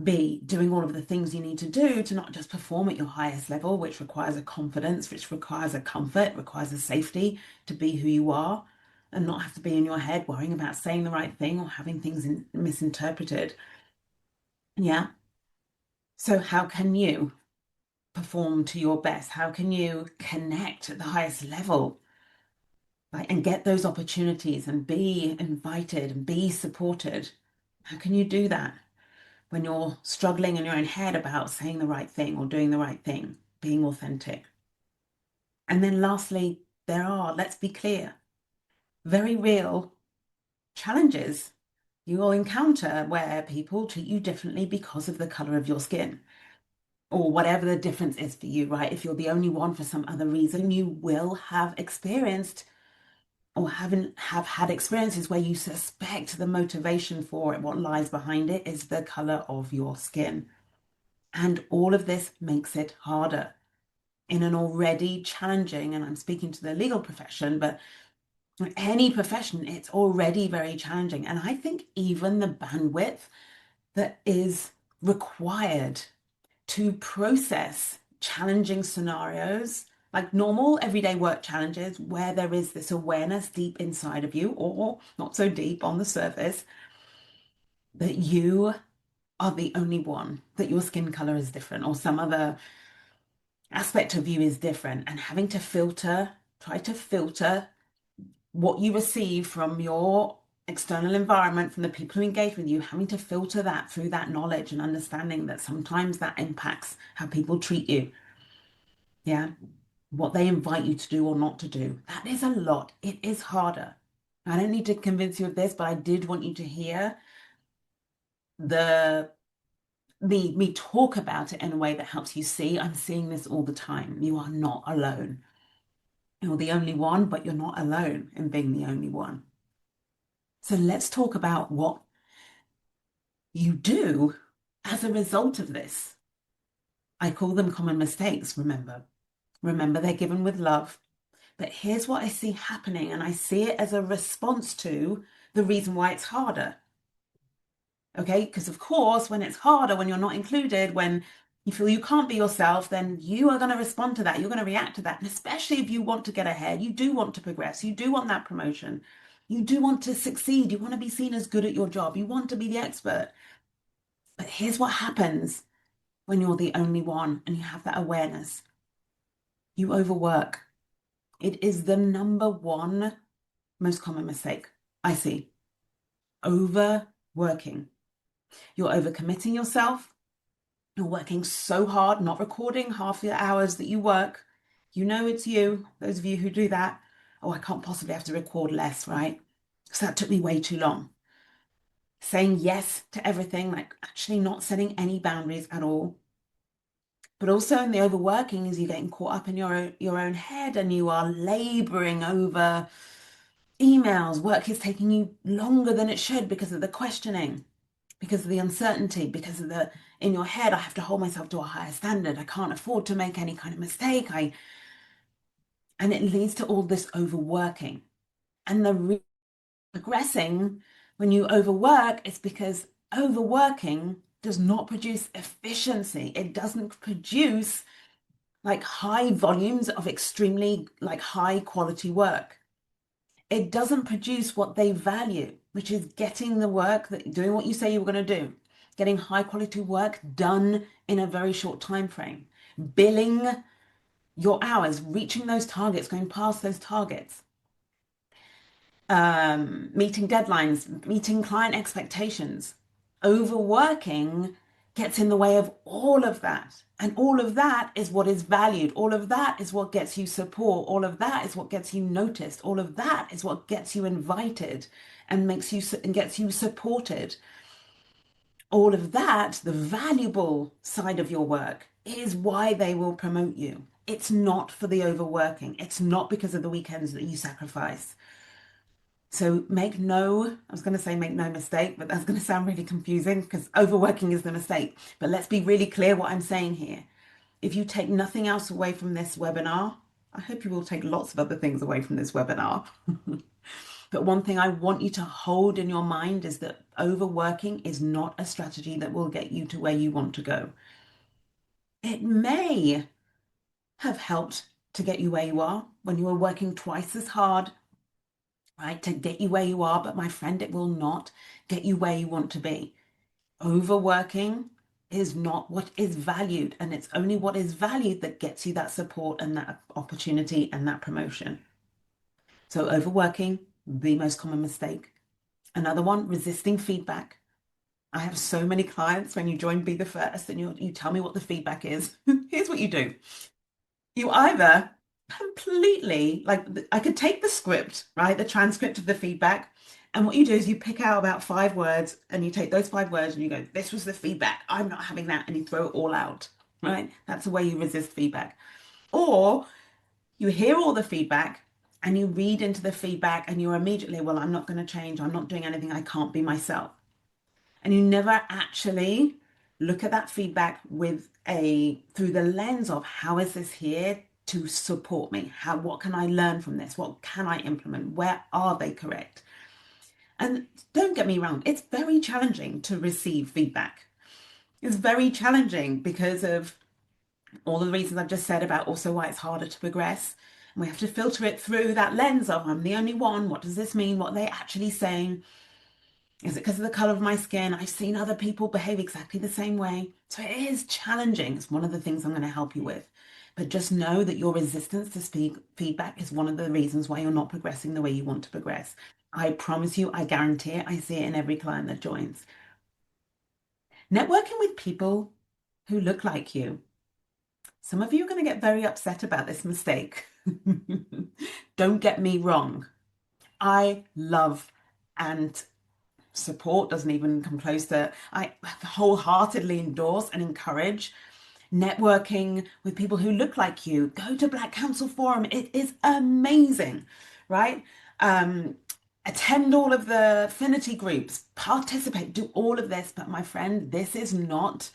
Speaker 1: be doing all of the things you need to do to not just perform at your highest level, which requires a confidence, which requires a comfort, requires a safety to be who you are and not have to be in your head worrying about saying the right thing or having things misinterpreted. Yeah. So how can you perform to your best? How can you connect at the highest level, right, and get those opportunities and be invited and be supported? How can you do that when you're struggling in your own head about saying the right thing or doing the right thing, being authentic? And then lastly, there are, let's be clear, very real challenges you will encounter where people treat you differently because of the color of your skin, or whatever the difference is for you, right? If you're the only one for some other reason, you will have experienced or have had experiences where you suspect the motivation for it, what lies behind it, is the color of your skin. And all of this makes it harder in an already challenging, and I'm speaking to the legal profession, but any profession, it's already very challenging. And I think even the bandwidth that is required to process challenging scenarios, like normal everyday work challenges, where there is this awareness deep inside of you, or not so deep on the surface, that you are the only one, that your skin color is different, or some other aspect of you is different, and having to try to filter what you receive from your external environment, from the people who engage with you, having to filter that through that knowledge and understanding that sometimes that impacts how people treat you. Yeah. What they invite you to do or not to do. That is a lot. It is harder. I don't need to convince you of this, but I did want you to hear the me talk about it in a way that helps you see I'm seeing this all the time. You are not alone. You're the only one, but you're not alone in being the only one. So let's talk about what you do as a result of this. I call them common mistakes, remember. Remember, they're given with love. But here's what I see happening, and I see it as a response to the reason why it's harder. Okay, because of course, when it's harder, when you're not included, when you feel you can't be yourself, then you are going to respond to that. You're going to react to that. And especially if you want to get ahead, you do want to progress, you do want that promotion, you do want to succeed, you want to be seen as good at your job, you want to be the expert. But here's what happens when you're the only one and you have that awareness. You overwork. It is the number one most common mistake I see. Overworking. You're overcommitting yourself. You're working so hard, not recording half the hours that you work. You know it's you, those of you who do that. Oh, I can't possibly have to record less, right? So that took me way too long. Saying yes to everything, like actually not setting any boundaries at all. But also in the overworking is you getting caught up in your own head and you are laboring over emails. Work is taking you longer than it should because of the questioning, because of the uncertainty, because of the in your head, I have to hold myself to a higher standard. I can't afford to make any kind of mistake. And it leads to all this overworking. And the progressing when you overwork is because overworking does not produce efficiency. It doesn't produce like high volumes of extremely like high quality work. It doesn't produce what they value, which is getting the work that doing what you say you were going to do, getting high quality work done in a very short time frame, billing your hours, reaching those targets, going past those targets, meeting deadlines, meeting client expectations. Overworking gets in the way of all of that. And all of that is what is valued. All of that is what gets you support. All of that is what gets you noticed. All of that is what gets you invited and makes you and gets you supported. All of that, the valuable side of your work, is why they will promote you. It's not for the overworking. It's not because of the weekends that you sacrifice. So I was going to say make no mistake, but that's going to sound really confusing because overworking is the mistake. But let's be really clear what I'm saying here. If you take nothing else away from this webinar, I hope you will take lots of other things away from this webinar. But one thing I want you to hold in your mind is that overworking is not a strategy that will get you to where you want to go. It may have helped to get you where you are when you were working twice as hard, right, to get you where you are. But my friend, it will not get you where you want to be. Overworking is not what is valued, and it's only what is valued that gets you that support and that opportunity and that promotion. So overworking, the most common mistake. Another one, resisting feedback. I have so many clients when you join Be the First and you tell me what the feedback is. Here's what you do. You either completely, like, I could take the script, right? The transcript of the feedback. And what you do is you pick out about 5 words and you take those 5 words and you go, this was the feedback. I'm not having that. And you throw it all out, right? That's the way you resist feedback. Or you hear all the feedback and you read into the feedback and you're immediately, well, I'm not going to change. I'm not doing anything. I can't be myself. And you never actually look at that feedback through the lens of how is this here to support me? What can I learn from this? What can I implement? Where are they correct? And don't get me wrong, it's very challenging to receive feedback. It's very challenging because of all the reasons I've just said about also why it's harder to progress. And we have to filter it through that lens of I'm the only one. What does this mean? What are they actually saying? Is it because of the color of my skin? I've seen other people behave exactly the same way. So it is challenging. It's one of the things I'm going to help you with. But just know that your resistance to feedback is one of the reasons why you're not progressing the way you want to progress. I promise you, I guarantee it. I see it in every client that joins. Networking with people who look like you. Some of you are going to get very upset about this mistake. Don't get me wrong. I love and support doesn't even come close to, I wholeheartedly endorse and encourage networking with people who look like you. Go to Black Council Forum. It is amazing, right? Um, Attend all of the affinity groups, participate, do all of this. But my friend, this is not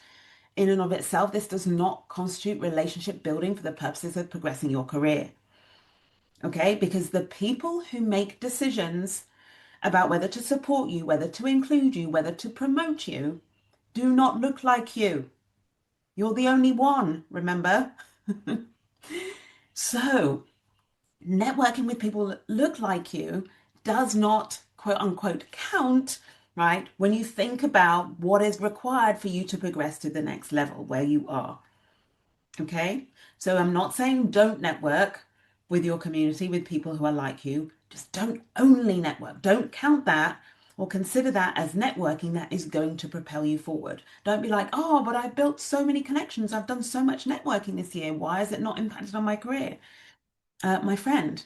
Speaker 1: in and of itself, this does not constitute relationship building for the purposes of progressing your career. Okay? Because the people who make decisions about whether to support you, whether to include you, whether to promote you, do not look like you. You're the only one, remember? So, networking with people that look like you does not, quote unquote, count, right? When you think about what is required for you to progress to the next level where you are. Okay. So I'm not saying don't network with your community, with people who are like you. Just don't only network. Don't count that or consider that as networking that is going to propel you forward. Don't be like, oh, but I've built so many connections. I've done so much networking this year. Why has it not impacted on my career? My friend,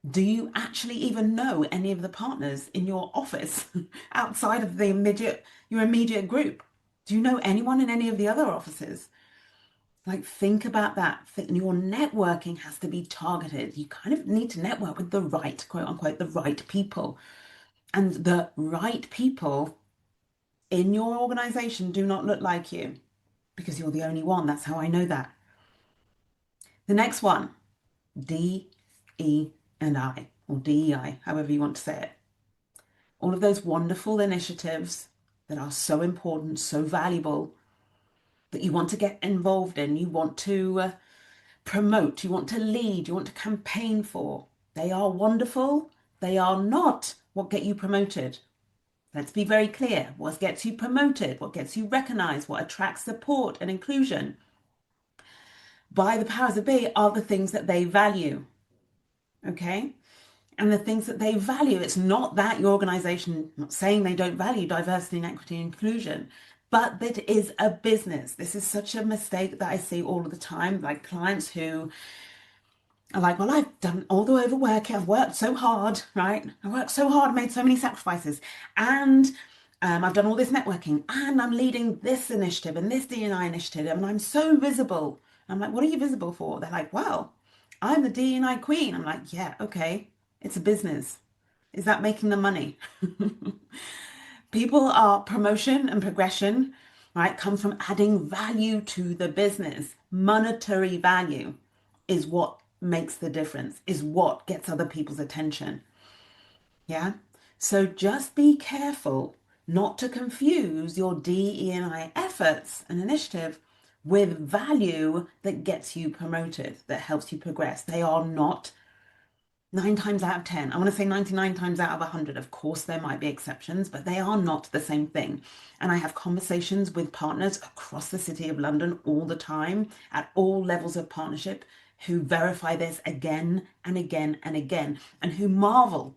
Speaker 1: do you actually even know any of the partners in your office outside of your immediate group? Do you know anyone in any of the other offices? Like, think about that. Your networking has to be targeted. You kind of need to network with the right, quote unquote, the right people. And the right people in your organization do not look like you because you're the only one. That's how I know that. The next one, D, E, and I, or DEI, however you want to say it. All of those wonderful initiatives that are so important, so valuable, that you want to get involved in, you want to promote, you want to lead, you want to campaign for. They are wonderful. They are not what get you promoted. Let's be very clear. What gets you promoted, what gets you recognized, what attracts support and inclusion by the powers that be are the things that they value. Okay? And the things that they value, it's not that your organization, I'm not saying they don't value diversity and equity and inclusion, but that is a business. This is such a mistake that I see all of the time, like clients who are like, well, I've done all the overwork. I've worked so hard, right? I worked so hard, made so many sacrifices. And I've done all this networking and I'm leading this initiative and this D&I initiative and I'm so visible. I'm like, what are you visible for? They're like, well, I'm the D&I queen. I'm like, yeah, okay. It's a business. Is that making the money? People are promotion and progression, right, comes from adding value to the business. Monetary value is what makes the difference, is what gets other people's attention. Yeah. So just be careful not to confuse your DE&I efforts and initiative with value that gets you promoted, that helps you progress. They are not 9 times out of 10. I want to say 99 times out of 100. Of course, there might be exceptions, but they are not the same thing. And I have conversations with partners across the City of London all the time at all levels of partnership who verify this again and again and again and who marvel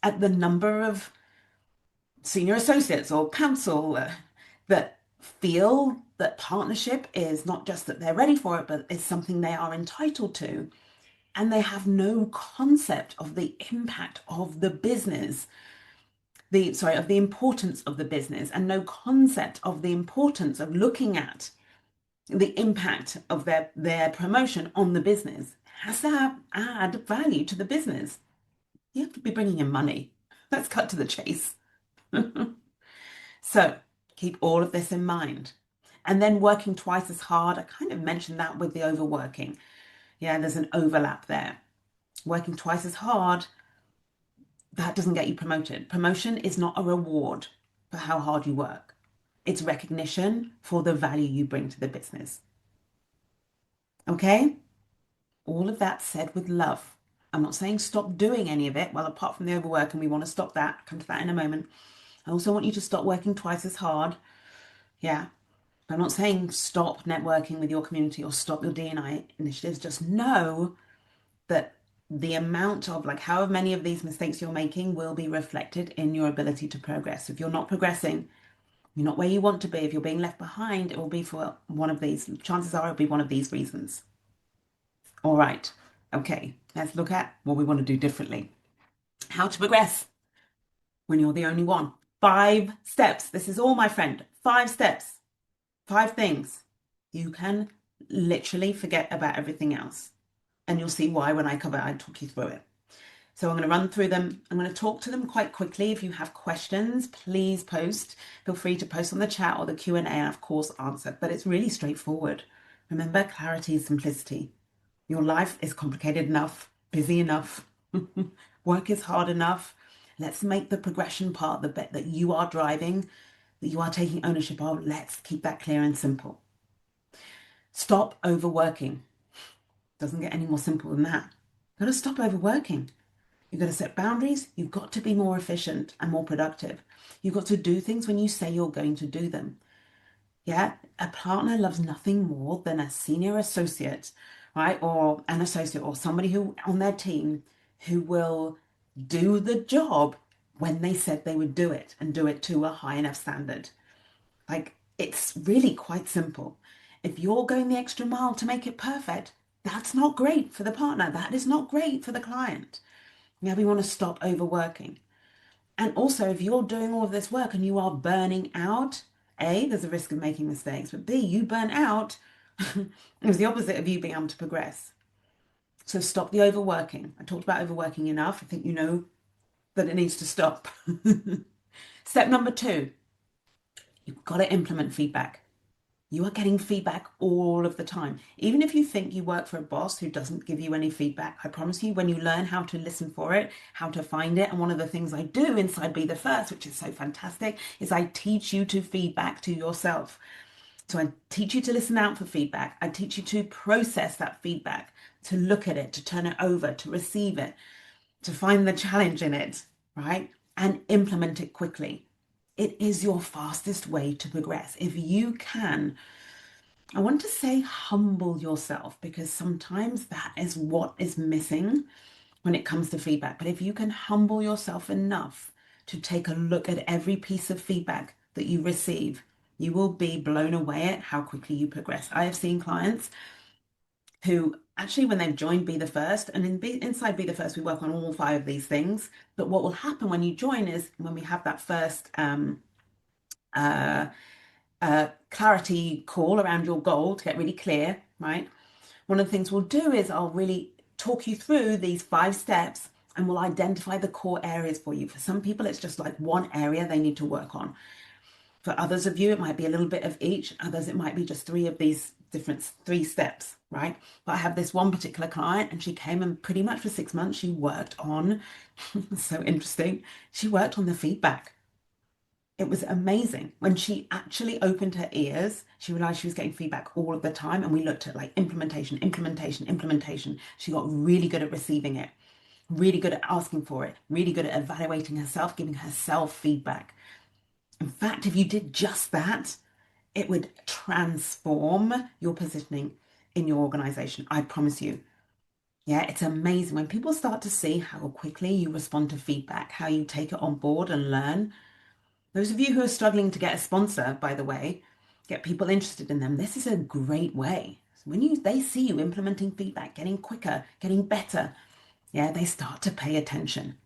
Speaker 1: at the number of senior associates or counsel that feel that partnership is not just that they're ready for it, but it's something they are entitled to. And they have no concept of the impact of the business, of the importance of the business, and no concept of the importance of looking at the impact of their promotion on the business. It has to add value to the business. You have to be bringing in money. Let's cut to the chase. So keep all of this in mind. And then working twice as hard. I kind of mentioned that with the overworking. Yeah, there's an overlap there. Working twice as hard, that doesn't get you promoted. Promotion is not a reward for how hard you work. It's recognition for the value you bring to the business. Okay? All of that said with love. I'm not saying stop doing any of it. Well, apart from the overwork, and we want to stop that. I'll come to that in a moment. I also want you to stop working twice as hard. Yeah. I'm not saying stop networking with your community or stop your D&I initiatives. Just know that the amount of like however many of these mistakes you're making will be reflected in your ability to progress. If you're not progressing, you're not where you want to be. If you're being left behind, it will be for one of these. Chances are it'll be one of these reasons. All right. Okay. Let's look at what we want to do differently. How to progress when you're the only one. 5 steps. This is all, my friend. 5 steps. 5 things you can Literally forget about everything else. And you'll see why when I talk you through it. So I'm going to run through them. I'm going to talk to them quite quickly. If you have questions, please post. Feel free to post on the chat or the Q&A and of course answer. But it's really straightforward. Remember, clarity is simplicity. Your life is complicated enough, busy enough, work is hard enough. Let's make the progression part, the bit that you are driving, that you are taking ownership of, let's keep that clear and simple. Stop overworking. Doesn't get any more simple than that. You've got to stop overworking. You've got to set boundaries. You've got to be more efficient and more productive. You've got to do things when you say you're going to do them. Yeah, a partner loves nothing more than a senior associate, right? Or an associate or somebody who on their team who will do the job when they said they would do it and do it to a high enough standard. Like it's really quite simple. If you're going the extra mile to make it perfect, that's not great for the partner. That is not great for the client. Now we want to stop overworking. And also, if you're doing all of this work and you are burning out, A, there's a risk of making mistakes, but B, you burn out, it was the opposite of you being able to progress. So stop the overworking. I talked about overworking enough. I think you know that it needs to stop. Step number two, you've got to implement feedback. You are getting feedback all of the time. Even if you think you work for a boss who doesn't give you any feedback, I promise you, when you learn how to listen for it, how to find it, and one of the things I do inside Be the First, which is so fantastic, is I teach you to feedback to yourself. So I teach you to listen out for feedback. I teach you to process that feedback, to look at it, to turn it over, to receive it, to find the challenge in it, right? And implement it quickly. It is your fastest way to progress. If you can, I want to say humble yourself because sometimes that is what is missing when it comes to feedback. But if you can humble yourself enough to take a look at every piece of feedback that you receive, you will be blown away at how quickly you progress. I have seen clients who actually, when they've joined Be the First, and inside Be the First, we work on all five of these things. But what will happen when you join is when we have that first uh, clarity call around your goal to get really clear, right? One of the things we'll do is I'll really talk you through these 5 steps and we'll identify the core areas for you. For some people, it's just like one area they need to work on. For others of you, it might be a little bit of each. Others, it might be just 3 of these different 3 steps, right? But I have this one particular client and she came and pretty much for 6 months, she worked on, so interesting, she worked on the feedback. It was amazing. When she actually opened her ears, she realized she was getting feedback all of the time. And we looked at like implementation, implementation, implementation. She got really good at receiving it, really good at asking for it, really good at evaluating herself, giving herself feedback. In fact, if you did just that, it would transform your positioning in your organization. I promise you. Yeah, it's amazing when people start to see how quickly you respond to feedback, how you take it on board and learn. Those of you who are struggling to get a sponsor, by the way, get people interested in them, this is a great way. When they see you implementing feedback, getting quicker, getting better, yeah, they start to pay attention.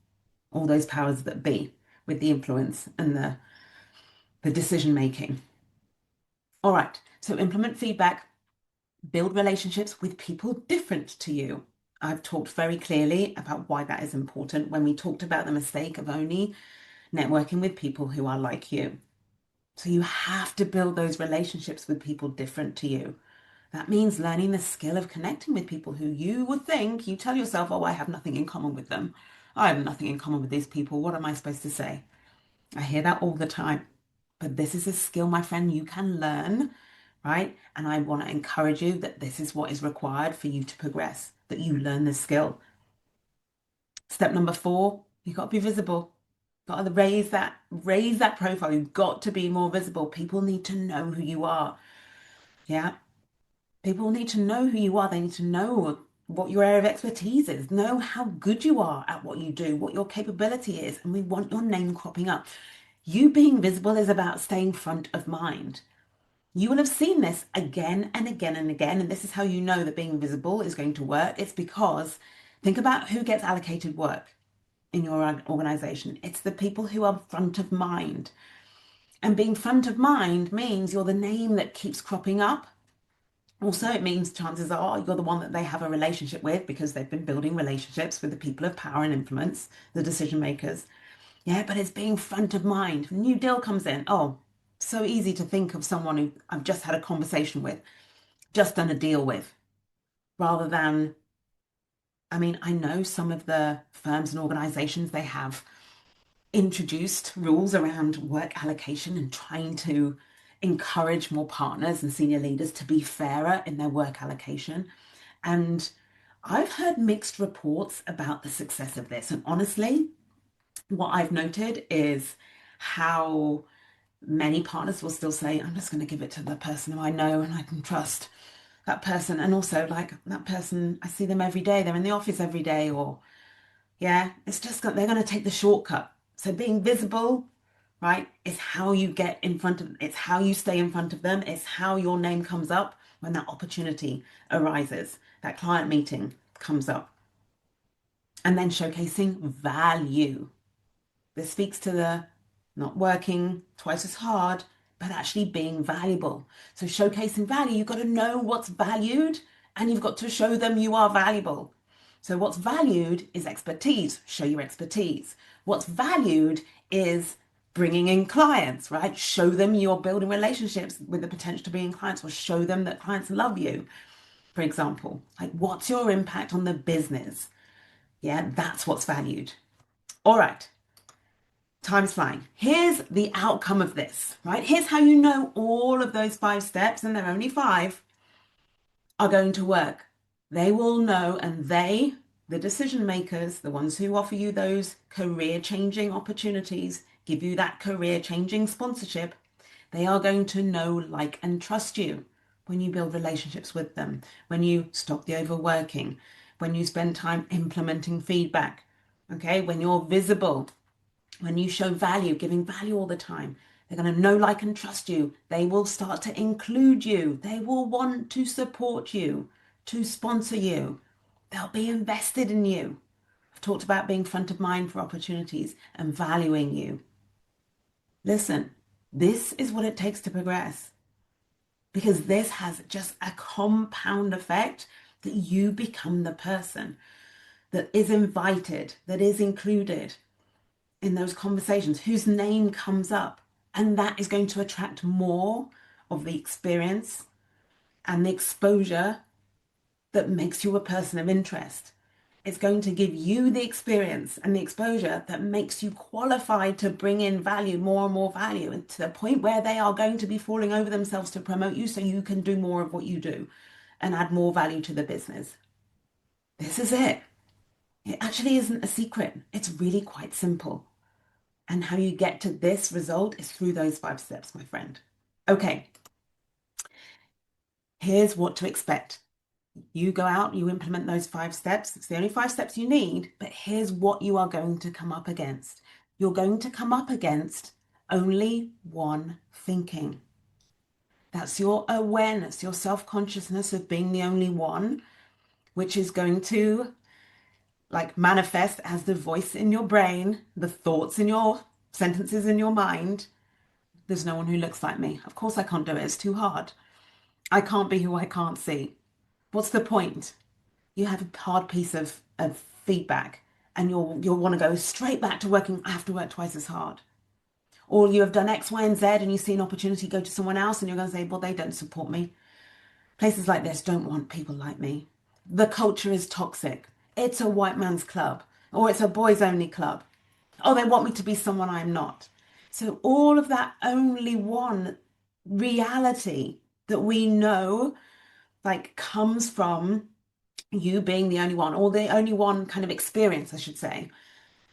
Speaker 1: All those powers that be with the influence and the decision making. All right, so implement feedback, build relationships with people different to you. I've talked very clearly about why that is important when we talked about the mistake of only networking with people who are like you. So you have to build those relationships with people different to you. That means learning the skill of connecting with people who you would think, you tell yourself, oh, I have nothing in common with them. I have nothing in common with these people. What am I supposed to say? I hear that all the time. But this is a skill, my friend, you can learn, right? And I want to encourage you that this is what is required for you to progress, that you learn this skill. Step number 4, you've got to be visible. Got to raise that profile. You've got to be more visible. People need to know who you are. Yeah. People need to know who you are. They need to know what your area of expertise is, know how good you are at what you do, what your capability is. And we want your name cropping up. You being visible is about staying front of mind. You will have seen this again and again and again. And this is how you know that being visible is going to work. It's because think about who gets allocated work in your organization. It's the people who are front of mind. And being front of mind means you're the name that keeps cropping up. Also, it means chances are you're the one that they have a relationship with because they've been building relationships with the people of power and influence, the decision makers. Yeah, but it's being front of mind. New deal comes in. Oh, so easy to think of someone who I've just had a conversation with, just done a deal with, rather than, I mean, I know some of the firms and organizations, they have introduced rules around work allocation and trying to encourage more partners and senior leaders to be fairer in their work allocation. And I've heard mixed reports about the success of this. And honestly, what I've noted is how many partners will still say, I'm just going to give it to the person who I know and I can trust that person. And also, like, that person, I see them every day, they're in the office every day, or yeah, it's just they're going to take the shortcut. So being visible, right, is how you get in front of, it's how you stay in front of them, it's how your name comes up when that opportunity arises, that client meeting comes up. And then showcasing value. This speaks to the not working twice as hard, but actually being valuable. So showcasing value, you've got to know what's valued and you've got to show them you are valuable. So what's valued is expertise. Show your expertise. What's valued is bringing in clients, right? Show them you're building relationships with the potential to bring in clients, or show them that clients love you, for example. Like, what's your impact on the business? Yeah, that's what's valued. All right. Time's flying. Here's the outcome of this, right? Here's how you know all of those 5 steps, and there are only 5, are going to work. They will know, and they, the decision makers, the ones who offer you those career changing opportunities, give you that career changing sponsorship, they are going to know, like, and trust you when you build relationships with them, when you stop the overworking, when you spend time implementing feedback, okay, when you're visible, when you show value, giving value all the time. They're going to know, like, and trust you. They will start to include you. They will want to support you, to sponsor you. They'll be invested in you. I've talked about being front of mind for opportunities and valuing you. Listen, this is what it takes to progress, because this has just a compound effect that you become the person that is invited, that is included in those conversations, whose name comes up. And that is going to attract more of the experience and the exposure that makes you a person of interest. It's going to give you the experience and the exposure that makes you qualified to bring in value, more and more value, and to the point where they are going to be falling over themselves to promote you so you can do more of what you do and add more value to the business. This is it. It actually isn't a secret. It's really quite simple. And how you get to this result is through those 5 steps, my friend. Okay, here's what to expect. You go out, you implement those 5 steps. It's the only 5 steps you need, but here's what you are going to come up against. You're going to come up against only one thinking. That's your awareness, your self-consciousness of being the only one, which is going to like manifest as the voice in your brain, the thoughts in your sentences in your mind. There's no one who looks like me. Of course I can't do it. It's too hard. I can't be who I can't see. What's the point? You have a hard piece of feedback and you'll want to go straight back to working. I have to work twice as hard. Or you have done X, Y, and Z and you see an opportunity go to someone else and you're going to say, well, they don't support me. Places like this don't want people like me. The culture is toxic. It's a white man's club, or it's a boys only club. Oh, they want me to be someone I'm not. So all of that only one reality that we know like comes from you being the only one, or the only one kind of experience, I should say.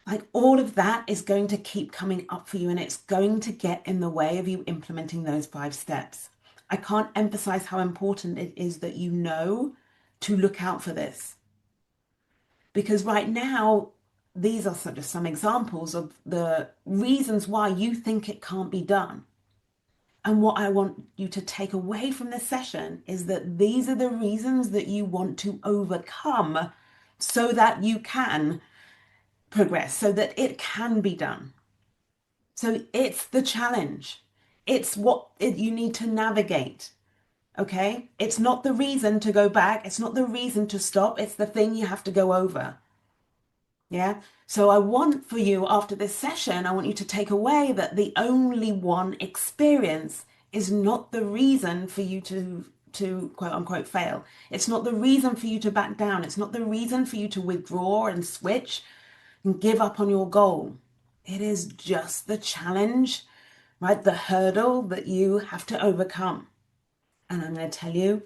Speaker 1: Like all of that is going to keep coming up for you, and it's going to get in the way of you implementing those 5 steps. I can't emphasize how important it is that you know to look out for this. Because right now, these are just some examples of the reasons why you think it can't be done. And what I want you to take away from this session is that these are the reasons that you want to overcome so that you can progress, so that it can be done. So it's the challenge. It's what you need to navigate. Okay? It's not the reason to go back. It's not the reason to stop. It's the thing you have to go over. Yeah. So I want for you after this session, I want you to take away that the only one experience is not the reason for you to quote unquote fail. It's not the reason for you to back down. It's not the reason for you to withdraw and switch and give up on your goal. It is just the challenge, right? The hurdle that you have to overcome. And I'm going to tell you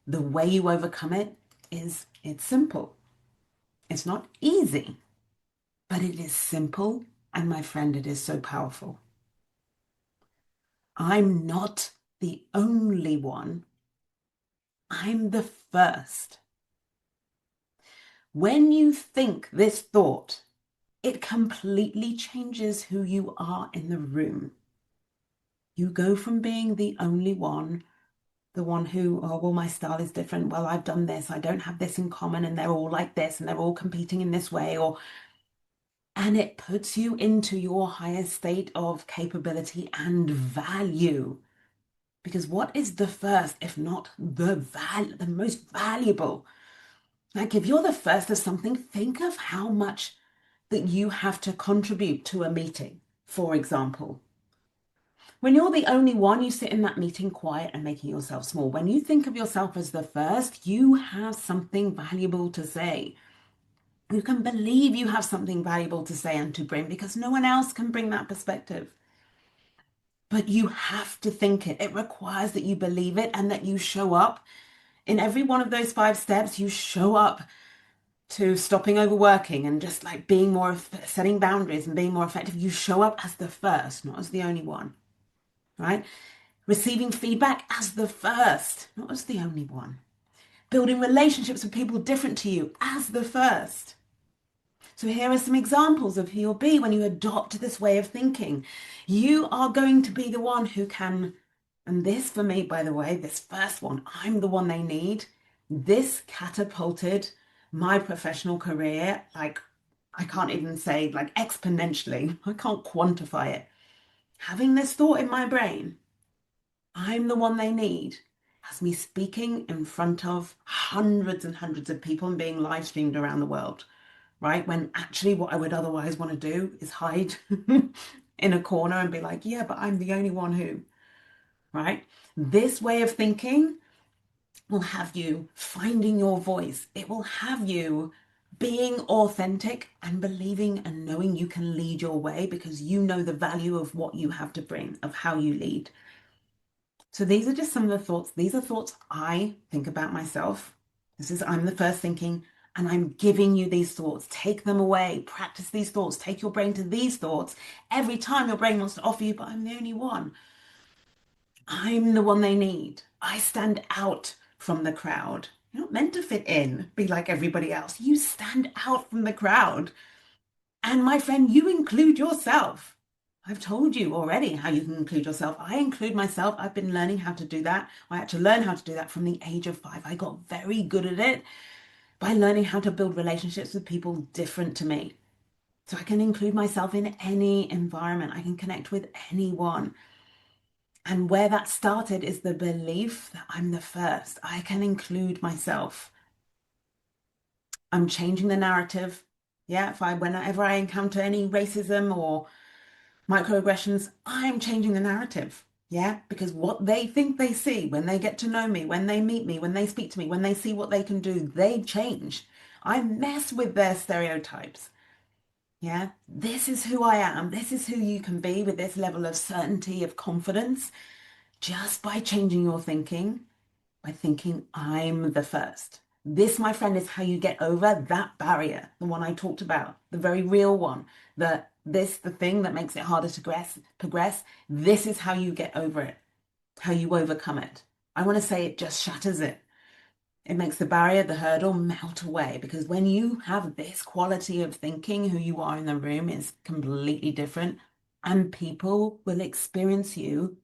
Speaker 1: the way you overcome it is it's simple. It's not easy. But it is simple, and my friend, it is so powerful. I'm not the only one. I'm the first. When you think this thought, it completely changes who you are in the room. You go from being the only one, the one who, oh, well, my style is different. Well, I've done this. I don't have this in common, and they're all like this, and they're all competing in this way, and it puts you into your highest state of capability and value. Because what is the first, if not the most valuable? Like if you're the first of something, think of how much that you have to contribute to a meeting, for example. When you're the only one, you sit in that meeting quiet and making yourself small. When you think of yourself as the first, you have something valuable to say. You can believe you have something valuable to say and to bring because no one else can bring that perspective. But you have to think it. It requires that you believe it and that you show up. In every one of those 5 steps, you show up to stopping overworking and just like being more, setting boundaries and being more effective. You show up as the first, not as the only one, right? Receiving feedback as the first, not as the only one. Building relationships with people different to you as the first. So here are some examples of who you'll be when you adopt this way of thinking. You are going to be the one who can, and this for me, by the way, this first one, I'm the one they need. This catapulted my professional career, like I can't even say like exponentially. I can't quantify it. Having this thought in my brain, I'm the one they need, has me speaking in front of hundreds and hundreds of people and being live streamed around the world, right? When actually what I would otherwise want to do is hide in a corner and be like, yeah, but I'm the only one who, right? This way of thinking will have you finding your voice. It will have you being authentic and believing and knowing you can lead your way because you know the value of what you have to bring, of how you lead. So these are just some of the thoughts. These are thoughts I think about myself. This is, I'm the first thinking, and I'm giving you these thoughts. Take them away, practice these thoughts, take your brain to these thoughts. Every time your brain wants to offer you, but I'm the only one. I'm the one they need. I stand out from the crowd. You're not meant to fit in, be like everybody else. You stand out from the crowd. And my friend, you include yourself. I've told you already how you can include yourself. I include myself. I've been learning how to do that. I had to learn how to do that from the age of 5. I got very good at it by learning how to build relationships with people different to me. So I can include myself in any environment. I can connect with anyone. And where that started is the belief that I'm the first. I can include myself. I'm changing the narrative. Yeah, whenever I encounter any racism or microaggressions, I'm changing the narrative. Yeah, because what they think they see when they get to know me, when they meet me, when they speak to me, when they see what they can do, they change. I mess with their stereotypes. Yeah, this is who I am. This is who you can be with this level of certainty, of confidence, just by changing your thinking, by thinking I'm the first. This, my friend, is how you get over that barrier, the one I talked about, the very real one, the thing that makes it harder to progress. This is how you get over it, how you overcome it. I want to say it just shatters it. It makes the barrier, the hurdle melt away because when you have this quality of thinking, who you are in the room is completely different, and people will experience you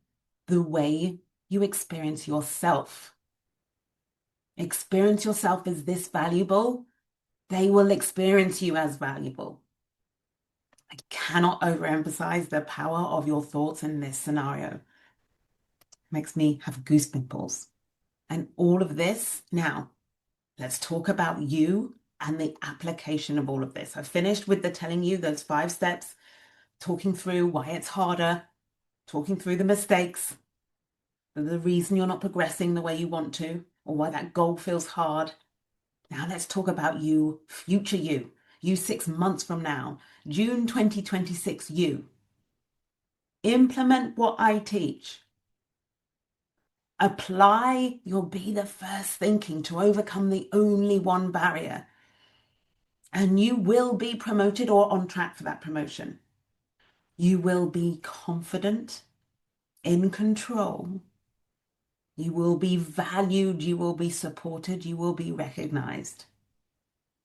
Speaker 1: the way you experience yourself. Experience yourself as this valuable, they will experience you as valuable. I cannot overemphasize the power of your thoughts in this scenario. Makes me have goose pimples. And all of this. Now, let's talk about you and the application of all of this. I've finished with the telling you those 5 steps, talking through why it's harder, talking through the mistakes, the reason you're not progressing the way you want to, or why that goal feels hard. Now let's talk about you, future you 6 months from now, June 2026 you. Implement what I teach. Apply your be the first thinking to overcome the only one barrier. And you will be promoted or on track for that promotion. You will be confident, in control. You will be valued. You will be supported. You will be recognized.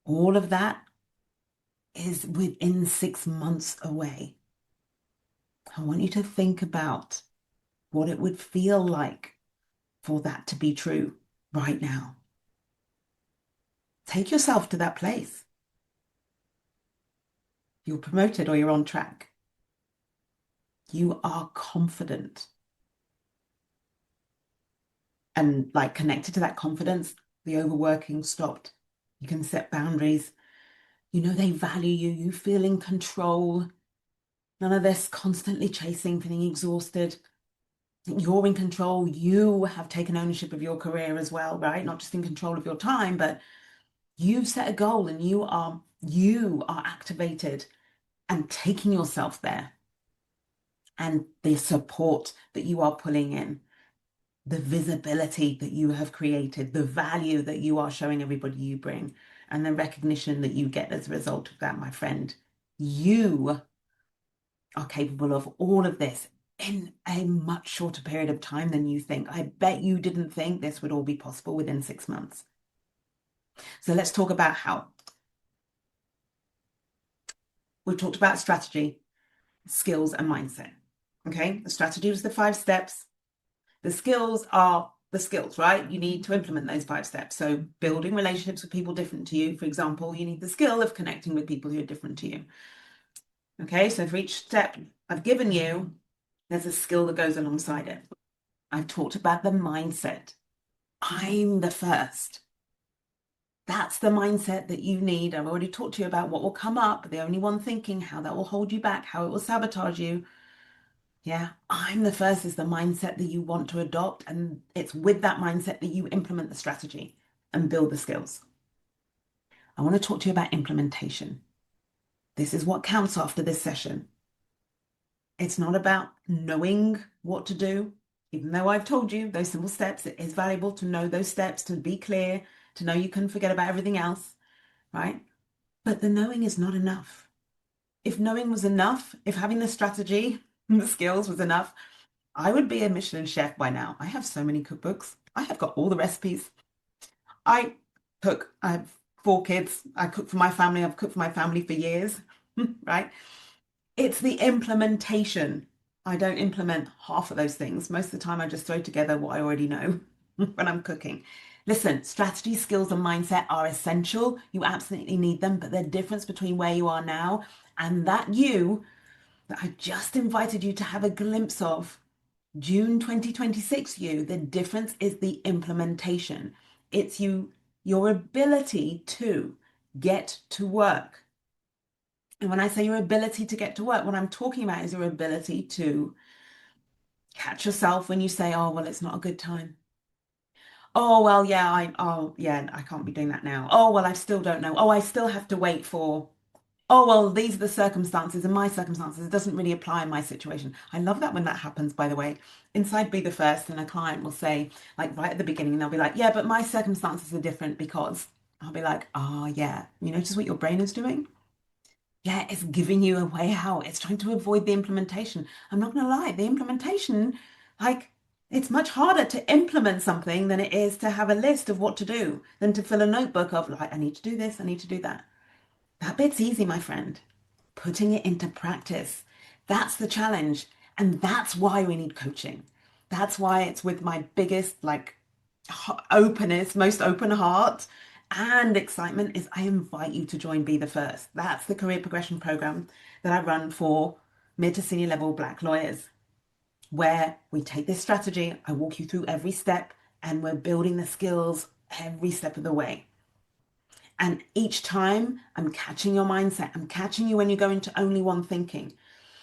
Speaker 1: All of that is within 6 months away. I want you to think about what it would feel like for that to be true right now. Take yourself to that place. You're promoted or you're on track. You are confident. And like connected to that confidence, the overworking stopped. You can set boundaries. You know they value you. You feel in control. None of this constantly chasing, feeling exhausted. You're in control. You have taken ownership of your career as well, right? Not just in control of your time, but you've set a goal and you are activated and taking yourself there. And the support that you are pulling in, the visibility that you have created, the value that you are showing everybody you bring, and the recognition that you get as a result of that, my friend. You are capable of all of this in a much shorter period of time than you think. I bet you didn't think this would all be possible within 6 months. So let's talk about how. We've talked about strategy, skills, and mindset. Okay, the strategy was the 5 steps. The skills are the skills, right? You need to implement those 5 steps. So building relationships with people different to you. For example, you need the skill of connecting with people who are different to you. Okay, so for each step I've given you, there's a skill that goes alongside it. I've talked about the mindset. I'm the first. That's the mindset that you need. I've already talked to you about what will come up, the only one thinking, how that will hold you back, how it will sabotage you. Yeah, I'm the first is the mindset that you want to adopt. And it's with that mindset that you implement the strategy and build the skills. I want to talk to you about implementation. This is what counts after this session. It's not about knowing what to do, even though I've told you those simple steps. It is valuable to know those steps, to be clear, to know you can forget about everything else, right? But the knowing is not enough. If knowing was enough, if having the strategy and the skills was enough, I would be a Michelin chef by now. I have so many cookbooks. I have got all the recipes. I cook. I have 4 kids. I cook for my family. I've cooked for my family for years, right? It's the implementation. I don't implement half of those things. Most of the time, I just throw together what I already know when I'm cooking. Listen, strategy, skills, and mindset are essential. You absolutely need them, but the difference between where you are now and that you that I just invited you to have a glimpse of, June 2026 you, the difference is the implementation. It's your ability to get to work. And when I say your ability to get to work, what I'm talking about is your ability to catch yourself when you say, oh, well, it's not a good time. Oh, well, yeah, I can't be doing that now. Oh, well, I still don't know. Oh, I still have to wait for, oh, well, these are the circumstances and my circumstances. It doesn't really apply in my situation. I love that when that happens, by the way. Inside Be the First, and a client will say, like right at the beginning, they'll be like, yeah, but my circumstances are different because I'll be like, oh, yeah, you notice what your brain is doing? Yeah, it's giving you a way out. It's trying to avoid the implementation. I'm not going to lie, the implementation, like, it's much harder to implement something than it is to have a list of what to do, than to fill a notebook of, like, I need to do this, I need to do that. That bit's easy, my friend. Putting it into practice. That's the challenge. And that's why we need coaching. That's why it's with my biggest, like, openness, most open heart and excitement is I invite you to join Be the First. That's the career progression program that I run for mid to senior level Black lawyers, where we take this strategy, I walk you through every step, and we're building the skills every step of the way. And each time I'm catching your mindset, I'm catching you when you go into only one thinking.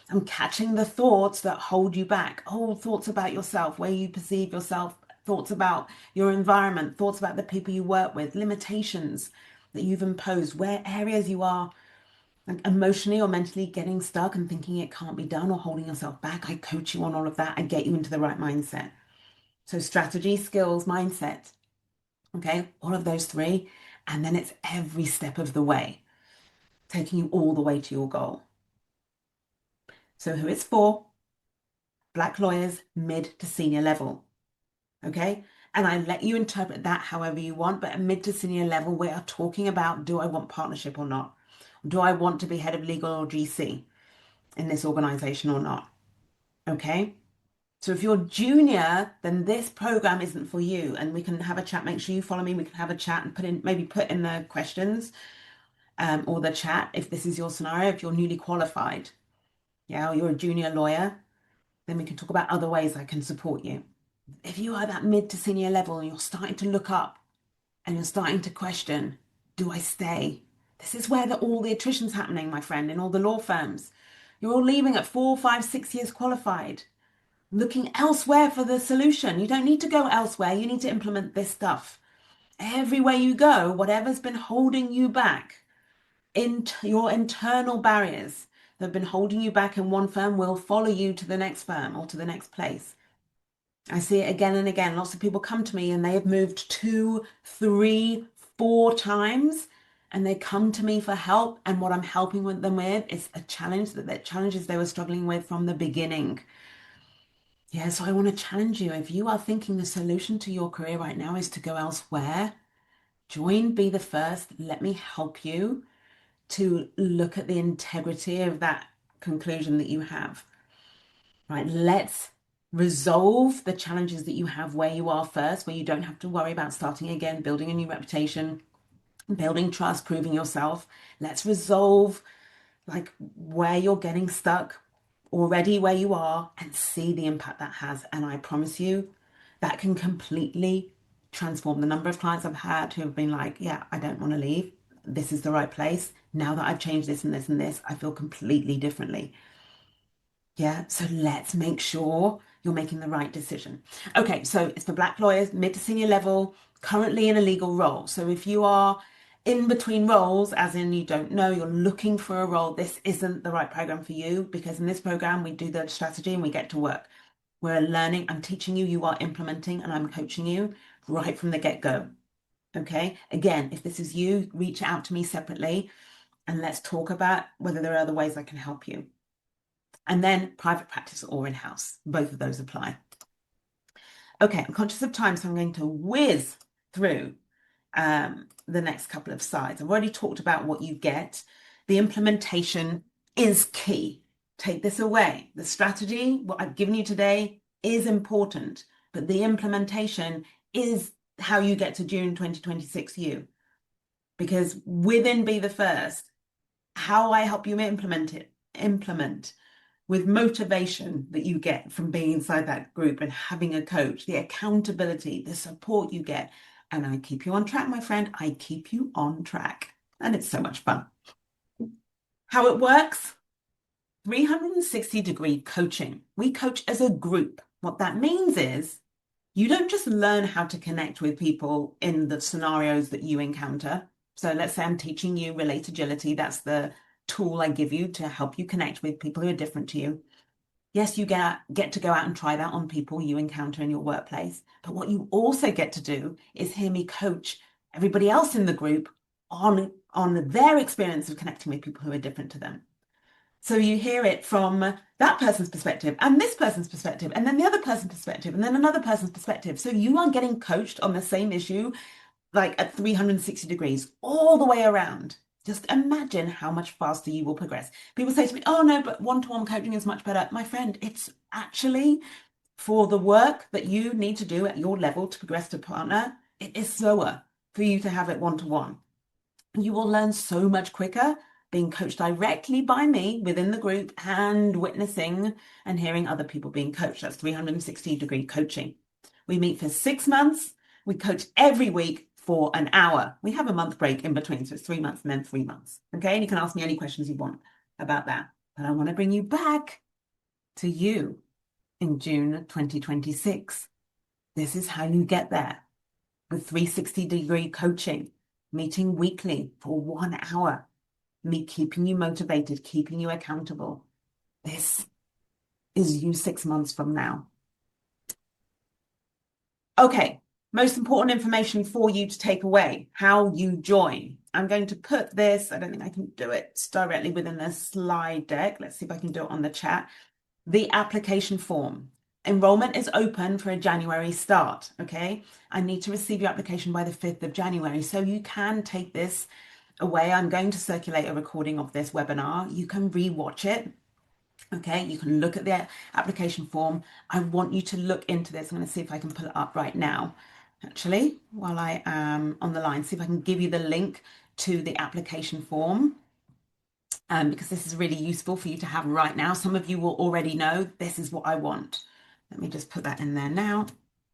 Speaker 1: I'm catching the thoughts that hold you back, old thoughts about yourself, where you perceive yourself, thoughts about your environment, thoughts about the people you work with, limitations that you've imposed, where areas you are like emotionally or mentally getting stuck and thinking it can't be done or holding yourself back. I coach you on all of that. I get you into the right mindset. So strategy, skills, mindset. Okay, all of those three. And then it's every step of the way, taking you all the way to your goal. So who it's for? Black lawyers, mid to senior level. Okay. And I let you interpret that however you want, but at mid to senior level, we are talking about, do I want partnership or not? Do I want to be head of legal or GC in this organization or not? Okay. So if you're junior, then this program isn't for you. And we can have a chat. Make sure you follow me. We can have a chat and put in the questions or the chat if this is your scenario, if you're newly qualified. Yeah, or you're a junior lawyer, then we can talk about other ways I can support you. If you are that mid to senior level and you're starting to look up and you're starting to question, do I stay? This is where all the attrition's happening, my friend, in all the law firms. You're all leaving at 4, 5, 6 years qualified, looking elsewhere for the solution. You don't need to go elsewhere. You need to implement this stuff. Everywhere you go, whatever's been holding you back, your internal barriers that have been holding you back in one firm will follow you to the next firm or to the next place. I see it again and again. Lots of people come to me and they have moved 2, 3, 4 times and they come to me for help. And what I'm helping with them with is a challenge that challenges they were struggling with from the beginning. Yeah, so I want to challenge you. If you are thinking the solution to your career right now is to go elsewhere, join Be the First. Let me help you to look at the integrity of that conclusion that you have. Right, let's resolve the challenges that you have where you are first, where you don't have to worry about starting again, building a new reputation, building trust, proving yourself. Let's resolve like where you're getting stuck already where you are and see the impact that has. And I promise you that can completely transform the number of clients I've had who have been like, yeah, I don't want to leave. This is the right place. Now that I've changed this and this and this, I feel completely differently. Yeah, so let's make sure you're making the right decision. Okay, so it's for Black lawyers, mid to senior level, currently in a legal role. So if you are in between roles, as in you don't know, you're looking for a role, this isn't the right program for you because in this program, we do the strategy and we get to work. We're learning, I'm teaching you, you are implementing, and I'm coaching you right from the get-go. Okay, again, if this is you, reach out to me separately and let's talk about whether there are other ways I can help you. And then private practice or in-house, both of those apply. Okay, I'm conscious of time, so I'm going to whiz through the next couple of slides. I've already talked about what you get. The implementation is key. Take this away. The strategy, what I've given you today, is important, but the implementation is how you get to June 2026 you. Because within Be the First, how I help you implement with motivation that you get from being inside that group and having a coach, the accountability, the support you get. And I keep you on track, my friend. I keep you on track. And it's so much fun. How it works? 360-degree coaching. We coach as a group. What that means is you don't just learn how to connect with people in the scenarios that you encounter. So let's say I'm teaching you Relate Agility. That's the tool I give you to help you connect with people who are different to you. Yes, you get to go out and try that on people you encounter in your workplace. But what you also get to do is hear me coach everybody else in the group on their experience of connecting with people who are different to them. So you hear it from that person's perspective and this person's perspective, and then the other person's perspective, and then another person's perspective. So you are getting coached on the same issue, like at 360 degrees, all the way around. Just imagine how much faster you will progress. People say to me, oh no, but one-to-one coaching is much better. My friend, it's actually for the work that you need to do at your level to progress to partner, it is slower for you to have it one-to-one. You will learn so much quicker being coached directly by me within the group and witnessing and hearing other people being coached. That's 360-degree coaching. We meet for 6 months. We coach every week for an hour. We have a month break in between, so it's 3 months and then 3 months. Okay, and you can ask me any questions you want about that. But I want to bring you back to you in June 2026. This is how you get there with 360-degree coaching, meeting weekly for 1 hour, me keeping you motivated, keeping you accountable. This is you 6 months from now. Okay, most important information for you to take away, how you join. I'm going to put this, I don't think I can do it directly within the slide deck. Let's see if I can do it on the chat. The application form. Enrollment is open for a January start, okay? I need to receive your application by the 5th of January, so you can take this away. I'm going to circulate a recording of this webinar. You can re-watch it. Okay, you can look at the application form. I want you to look into this. I'm going to see if I can pull it up right now, actually, while I am on the line, see if I can give you the link to the application form, because this is really useful for you to have right now. Some of you will already know this is what I want. Let me just put that in there now.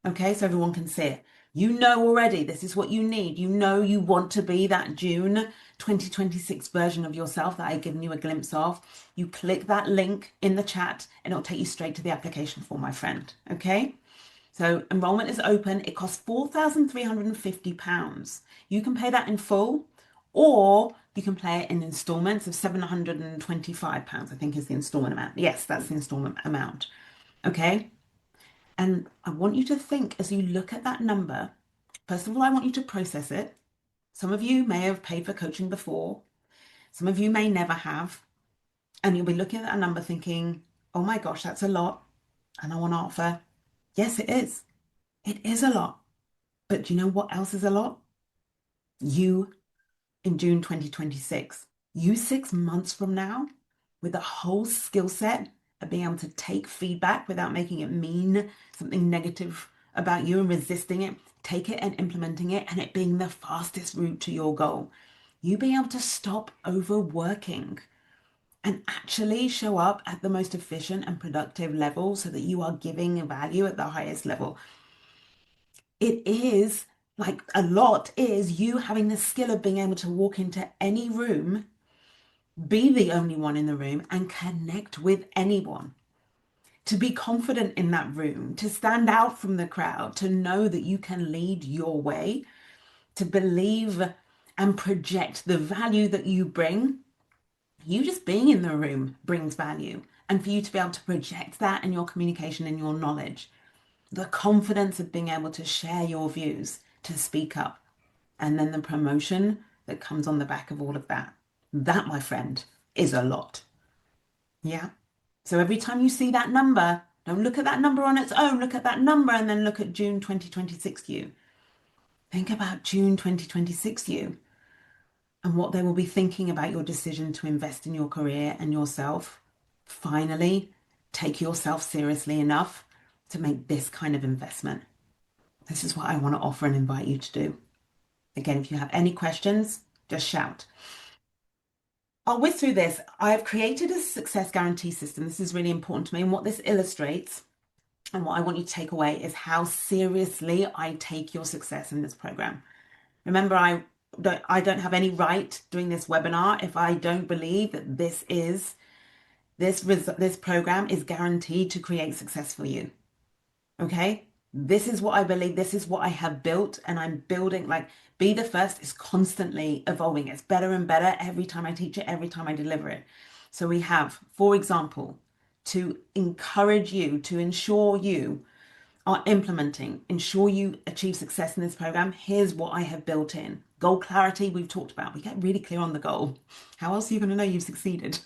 Speaker 1: Okay, so everyone can see it. You know already this is what you need. You know you want to be that June 2026 version of yourself that I've given you a glimpse of. You click that link in the chat and it'll take you straight to the application form, my friend. Okay, so enrollment is open. It costs £4,350. You can pay that in full, or you can pay it in installments of £725, I think is the installment amount. Yes, that's the installment amount. Okay. And I want you to think as you look at that number, first of all, I want you to process it. Some of you may have paid for coaching before. Some of you may never have. And you'll be looking at that number thinking, oh my gosh, that's a lot. And I want to offer, yes, it is. It is a lot. But do you know what else is a lot? You in June 2026. You 6 months from now with a whole skill set of being able to take feedback without making it mean something negative about you and resisting it, take it and implementing it, and it being the fastest route to your goal. You being able to stop overworking and actually show up at the most efficient and productive level so that you are giving value at the highest level. It is like a lot is you having the skill of being able to walk into any room, be the only one in the room, and connect with anyone. To be confident in that room, to stand out from the crowd, to know that you can lead your way, to believe and project the value that you bring. You just being in the room brings value. And for you to be able to project that in your communication and your knowledge, the confidence of being able to share your views, to speak up, and then the promotion that comes on the back of all of that. That, my friend, is a lot. Yeah. So every time you see that number, don't look at that number on its own. Look at that number and then look at June 2026 you. Think about June 2026 you and what they will be thinking about your decision to invest in your career and yourself. Finally, take yourself seriously enough to make this kind of investment. This is what I want to offer and invite you to do. Again, if you have any questions, just shout. I'll whiz through this. I have created a success guarantee system. This is really important to me. And what this illustrates and what I want you to take away is how seriously I take your success in this program. Remember, I don't have any right doing this webinar if I don't believe that this program is guaranteed to create success for you. Okay? This is what I believe. This is what I have built, and I'm building. Like, Be the First is constantly evolving. It's better and better every time I teach it, every time I deliver it. So we have, for example, to encourage you, to ensure you are implementing, ensure you achieve success in this program. Here's what I have built in. Goal clarity, we've talked about. We get really clear on the goal. How else are you going to know you've succeeded?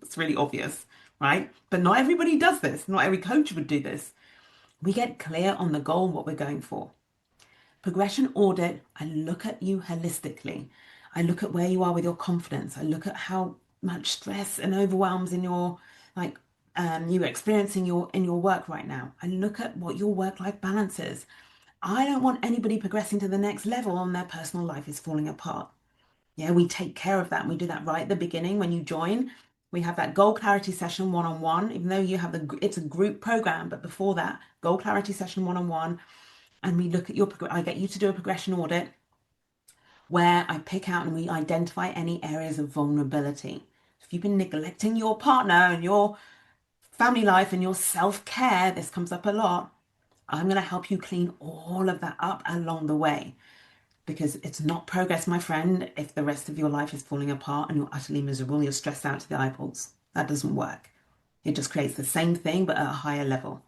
Speaker 1: It's really obvious, right? But not everybody does this. Not every coach would do this. We get clear on the goal, what we're going for. Progression audit, I look at you holistically. I look at where you are with your confidence. I look at how much stress and overwhelms in your, you're experiencing in your work right now. I look at what your work-life balance is. I don't want anybody progressing to the next level and their personal life is falling apart. Yeah, we take care of that. And we do that right at the beginning when you join. We have that goal clarity session one-on-one, even though it's a group program, but before that, goal clarity session one-on-one, and we look at I get you to do a progression audit where I pick out and we identify any areas of vulnerability. If you've been neglecting your partner and your family life and your self-care, this comes up a lot. I'm going to help you clean all of that up along the way because it's not progress, my friend, if the rest of your life is falling apart and you're utterly miserable, you're stressed out to the eyeballs. That doesn't work. It just creates the same thing but at a higher level.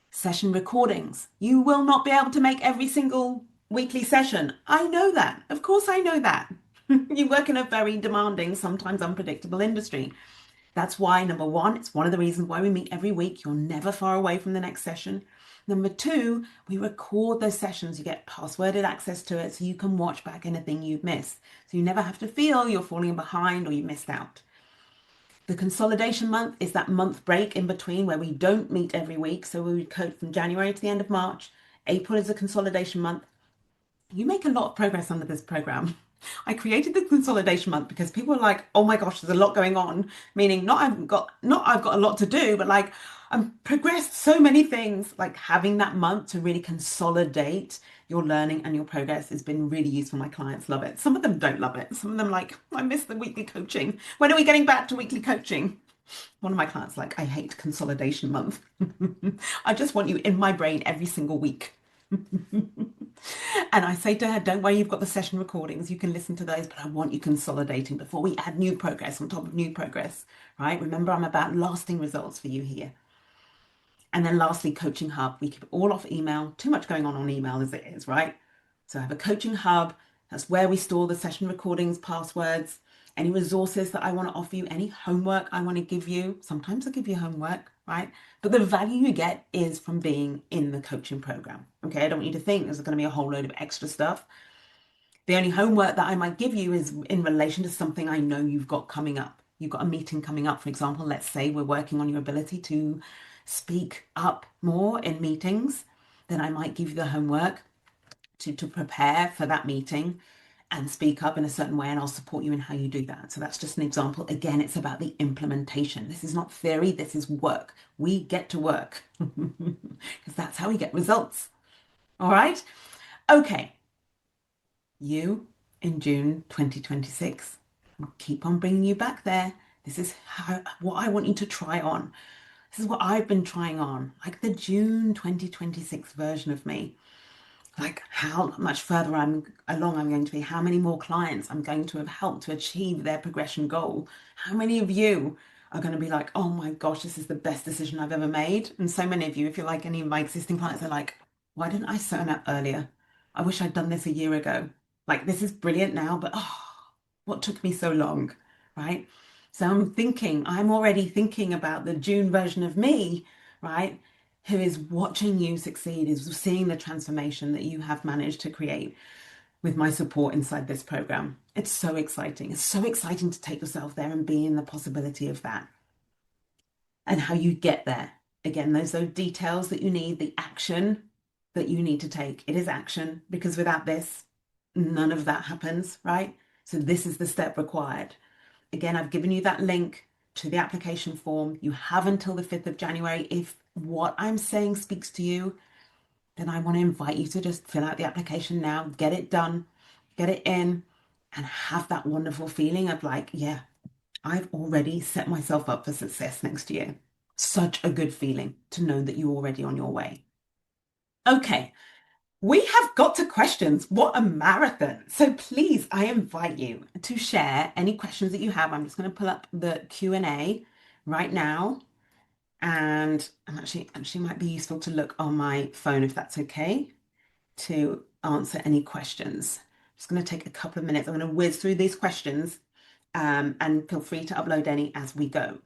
Speaker 1: Session recordings. You will not be able to make every single weekly session. I know that. Of course, I know that. You work in a very demanding, sometimes unpredictable industry. That's why, number one, it's one of the reasons why we meet every week. You're never far away from the next session. Number two, we record those sessions. You get passworded access to it so you can watch back anything you've missed. So you never have to feel you're falling behind or you missed out. The consolidation month is that month break in between where we don't meet every week. So we would coach from January to the end of March. April is a consolidation month. You make a lot of progress under this program. I created the consolidation month because people are like, oh my gosh, there's a lot going on. Meaning I've got a lot to do, but like I've progressed so many things. Like having that month to really consolidate your learning and your progress has been really useful. My clients love it. Some of them don't love it. Some of them like, I miss the weekly coaching. When are we getting back to weekly coaching? One of my clients like, I hate consolidation month. I just want you in my brain every single week. And I say to her, don't worry, you've got the session recordings. You can listen to those, but I want you consolidating before we add new progress on top of new progress, right? Remember, I'm about lasting results for you here. And then lastly, Coaching Hub. We keep it all off email. Too much going on email as it is, right? So I have a Coaching Hub. That's where we store the session recordings, passwords, any resources that I want to offer you, any homework I want to give you. Sometimes I give you homework, right? But the value you get is from being in the coaching program. Okay, I don't want you to think there's going to be a whole load of extra stuff. The only homework that I might give you is in relation to something I know you've got coming up. You've got a meeting coming up, for example. Let's say we're working on your ability to speak up more in meetings. Then I might give you the homework to prepare for that meeting and speak up in a certain way, and I'll support you in how you do that. So that's just an example. Again, it's about the implementation. This is not theory, this is work. We get to work because that's how we get results. All right. Okay. You in June 2026. I'll keep on bringing you back there. This is what I want you to try on. This is what I've been trying on, like the June 2026 version of me. Like how much further along I'm going to be, how many more clients I'm going to have helped to achieve their progression goal. How many of you are going to be like, oh my gosh, this is the best decision I've ever made. And so many of you, if you're like any of my existing clients, are like, why didn't I sign up earlier? I wish I'd done this a year ago. Like this is brilliant now, but oh, what took me so long, right? So I'm already thinking about the June version of me, right? Who is watching you succeed, is seeing the transformation that you have managed to create with my support inside this program. It's so exciting. It's so exciting to take yourself there and be in the possibility of that and how you get there. Again, those details that you need, the action that you need to take. It is action because without this, none of that happens, right? So this is the step required. Again, I've given you that link to the application form. You have until the 5th of January. If what I'm saying speaks to you, then I want to invite you to just fill out the application now, get it done, get it in, and have that wonderful feeling of like, yeah, I've already set myself up for success next year. Such a good feeling to know that you're already on your way. Okay, we have got to questions. What a marathon. So please, I invite you to share any questions that you have. I'm just going to pull up the Q&A right now. And actually might be useful to look on my phone if that's okay to answer any questions. I'm just going to take a couple of minutes. I'm going to whiz through these questions and feel free to upload any as we go.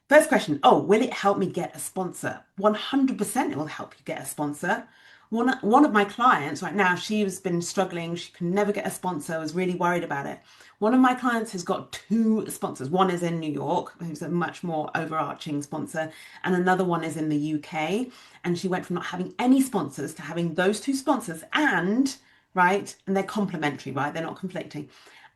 Speaker 1: First question, oh, will it help me get a sponsor? 100% it will help you get a sponsor. One of my clients right now, she's been struggling. She can never get a sponsor, was really worried about it. One of my clients has got two sponsors. One is in New York, who's a much more overarching sponsor, and another one is in the UK. And she went from not having any sponsors to having those two sponsors and, right, and they're complementary, right? They're not conflicting.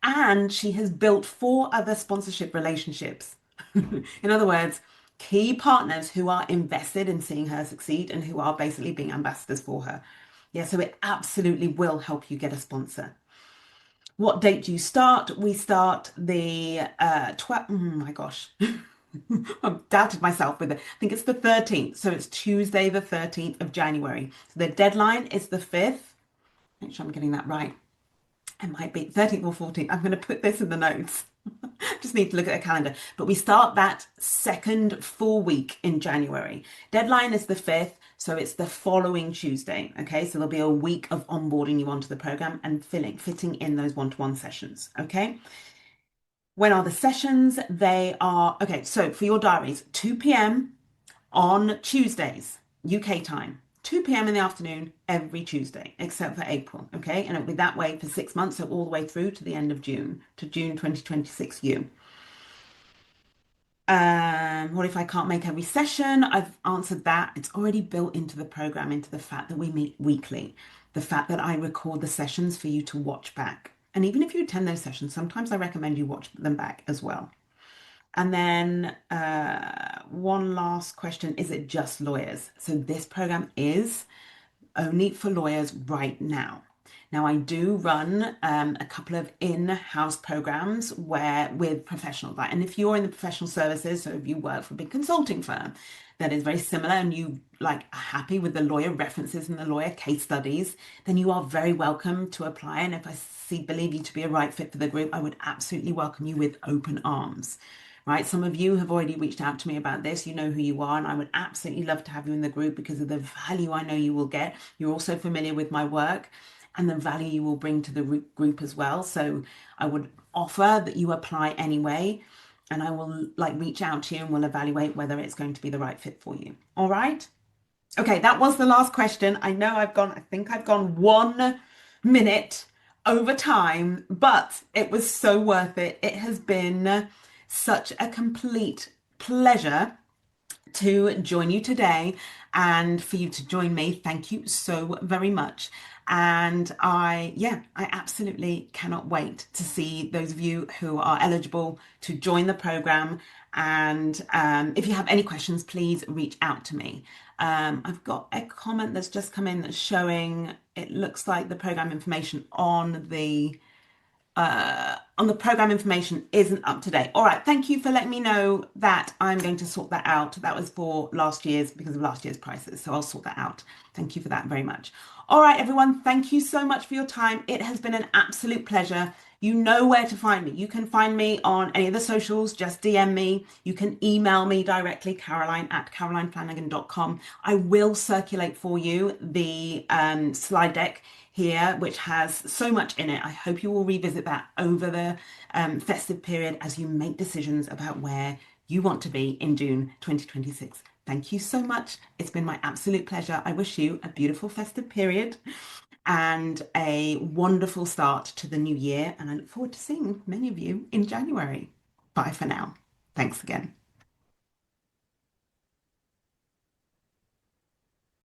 Speaker 1: And she has built four other sponsorship relationships. In other words, key partners who are invested in seeing her succeed and who are basically being ambassadors for her. Yeah, so it absolutely will help you get a sponsor. What date do you start? We start the 12th. Oh my gosh. I've doubted myself with it. I think it's the 13th. So it's Tuesday, the 13th of January. So the deadline is the 5th. Make sure I'm getting that right. It might be 13th or 14th. I'm going to put this in the notes. Just need to look at a calendar. But we start that second full week in January. Deadline is the 5th, so it's the following Tuesday. Okay, so there'll be a week of onboarding you onto the program and fitting in those one-to-one sessions. Okay. When are the sessions? They are, okay, so for your diaries, 2 p.m. on Tuesdays, UK time. 2 p.m. in the afternoon every Tuesday, except for April, okay? And it'll be that way for 6 months, so all the way through to the end of June, to June 2026 U. What if I can't make every session? I've answered that. It's already built into the program, into the fact that we meet weekly, the fact that I record the sessions for you to watch back. And even if you attend those sessions, sometimes I recommend you watch them back as well. And then one last question, is it just lawyers? So this program is only for lawyers right now. Now, I do run a couple of in-house programs where with professionals, like, and if you're in the professional services, so if you work for a big consulting firm that is very similar and you like are happy with the lawyer references and the lawyer case studies, then you are very welcome to apply. And if I believe you to be a right fit for the group, I would absolutely welcome you with open arms. Right, some of you have already reached out to me about this. You know who you are, and I would absolutely love to have you in the group because of the value I know you will get. You're also familiar with my work and the value you will bring to the group as well. So I would offer that you apply anyway, and I will like reach out to you and we'll evaluate whether it's going to be the right fit for you. All right. Okay, that was the last question. I think I've gone 1 minute over time, but it was so worth it. It has been such a complete pleasure to join you today and for you to join me. Thank you so very much. And I absolutely cannot wait to see those of you who are eligible to join the program. And if you have any questions, please reach out to me. I've got a comment that's just come in that's showing it looks like the program information on the program information isn't up to date. All right, thank you for letting me know that. I'm going to sort that out. That was for last year's because of last year's prices. So I'll sort that out. Thank you for that very much. All right, everyone, thank you so much for your time. It has been an absolute pleasure. You know where to find me. You can find me on any of the socials, just DM me. You can email me directly, caroline@carolineflanagan.com. I will circulate for you the slide deck here, which has so much in it. I hope you will revisit that over the festive period as you make decisions about where you want to be in June 2026. Thank you so much. It's been my absolute pleasure. I wish you a beautiful festive period and a wonderful start to the new year. And I look forward to seeing many of you in January. Bye for now. Thanks again.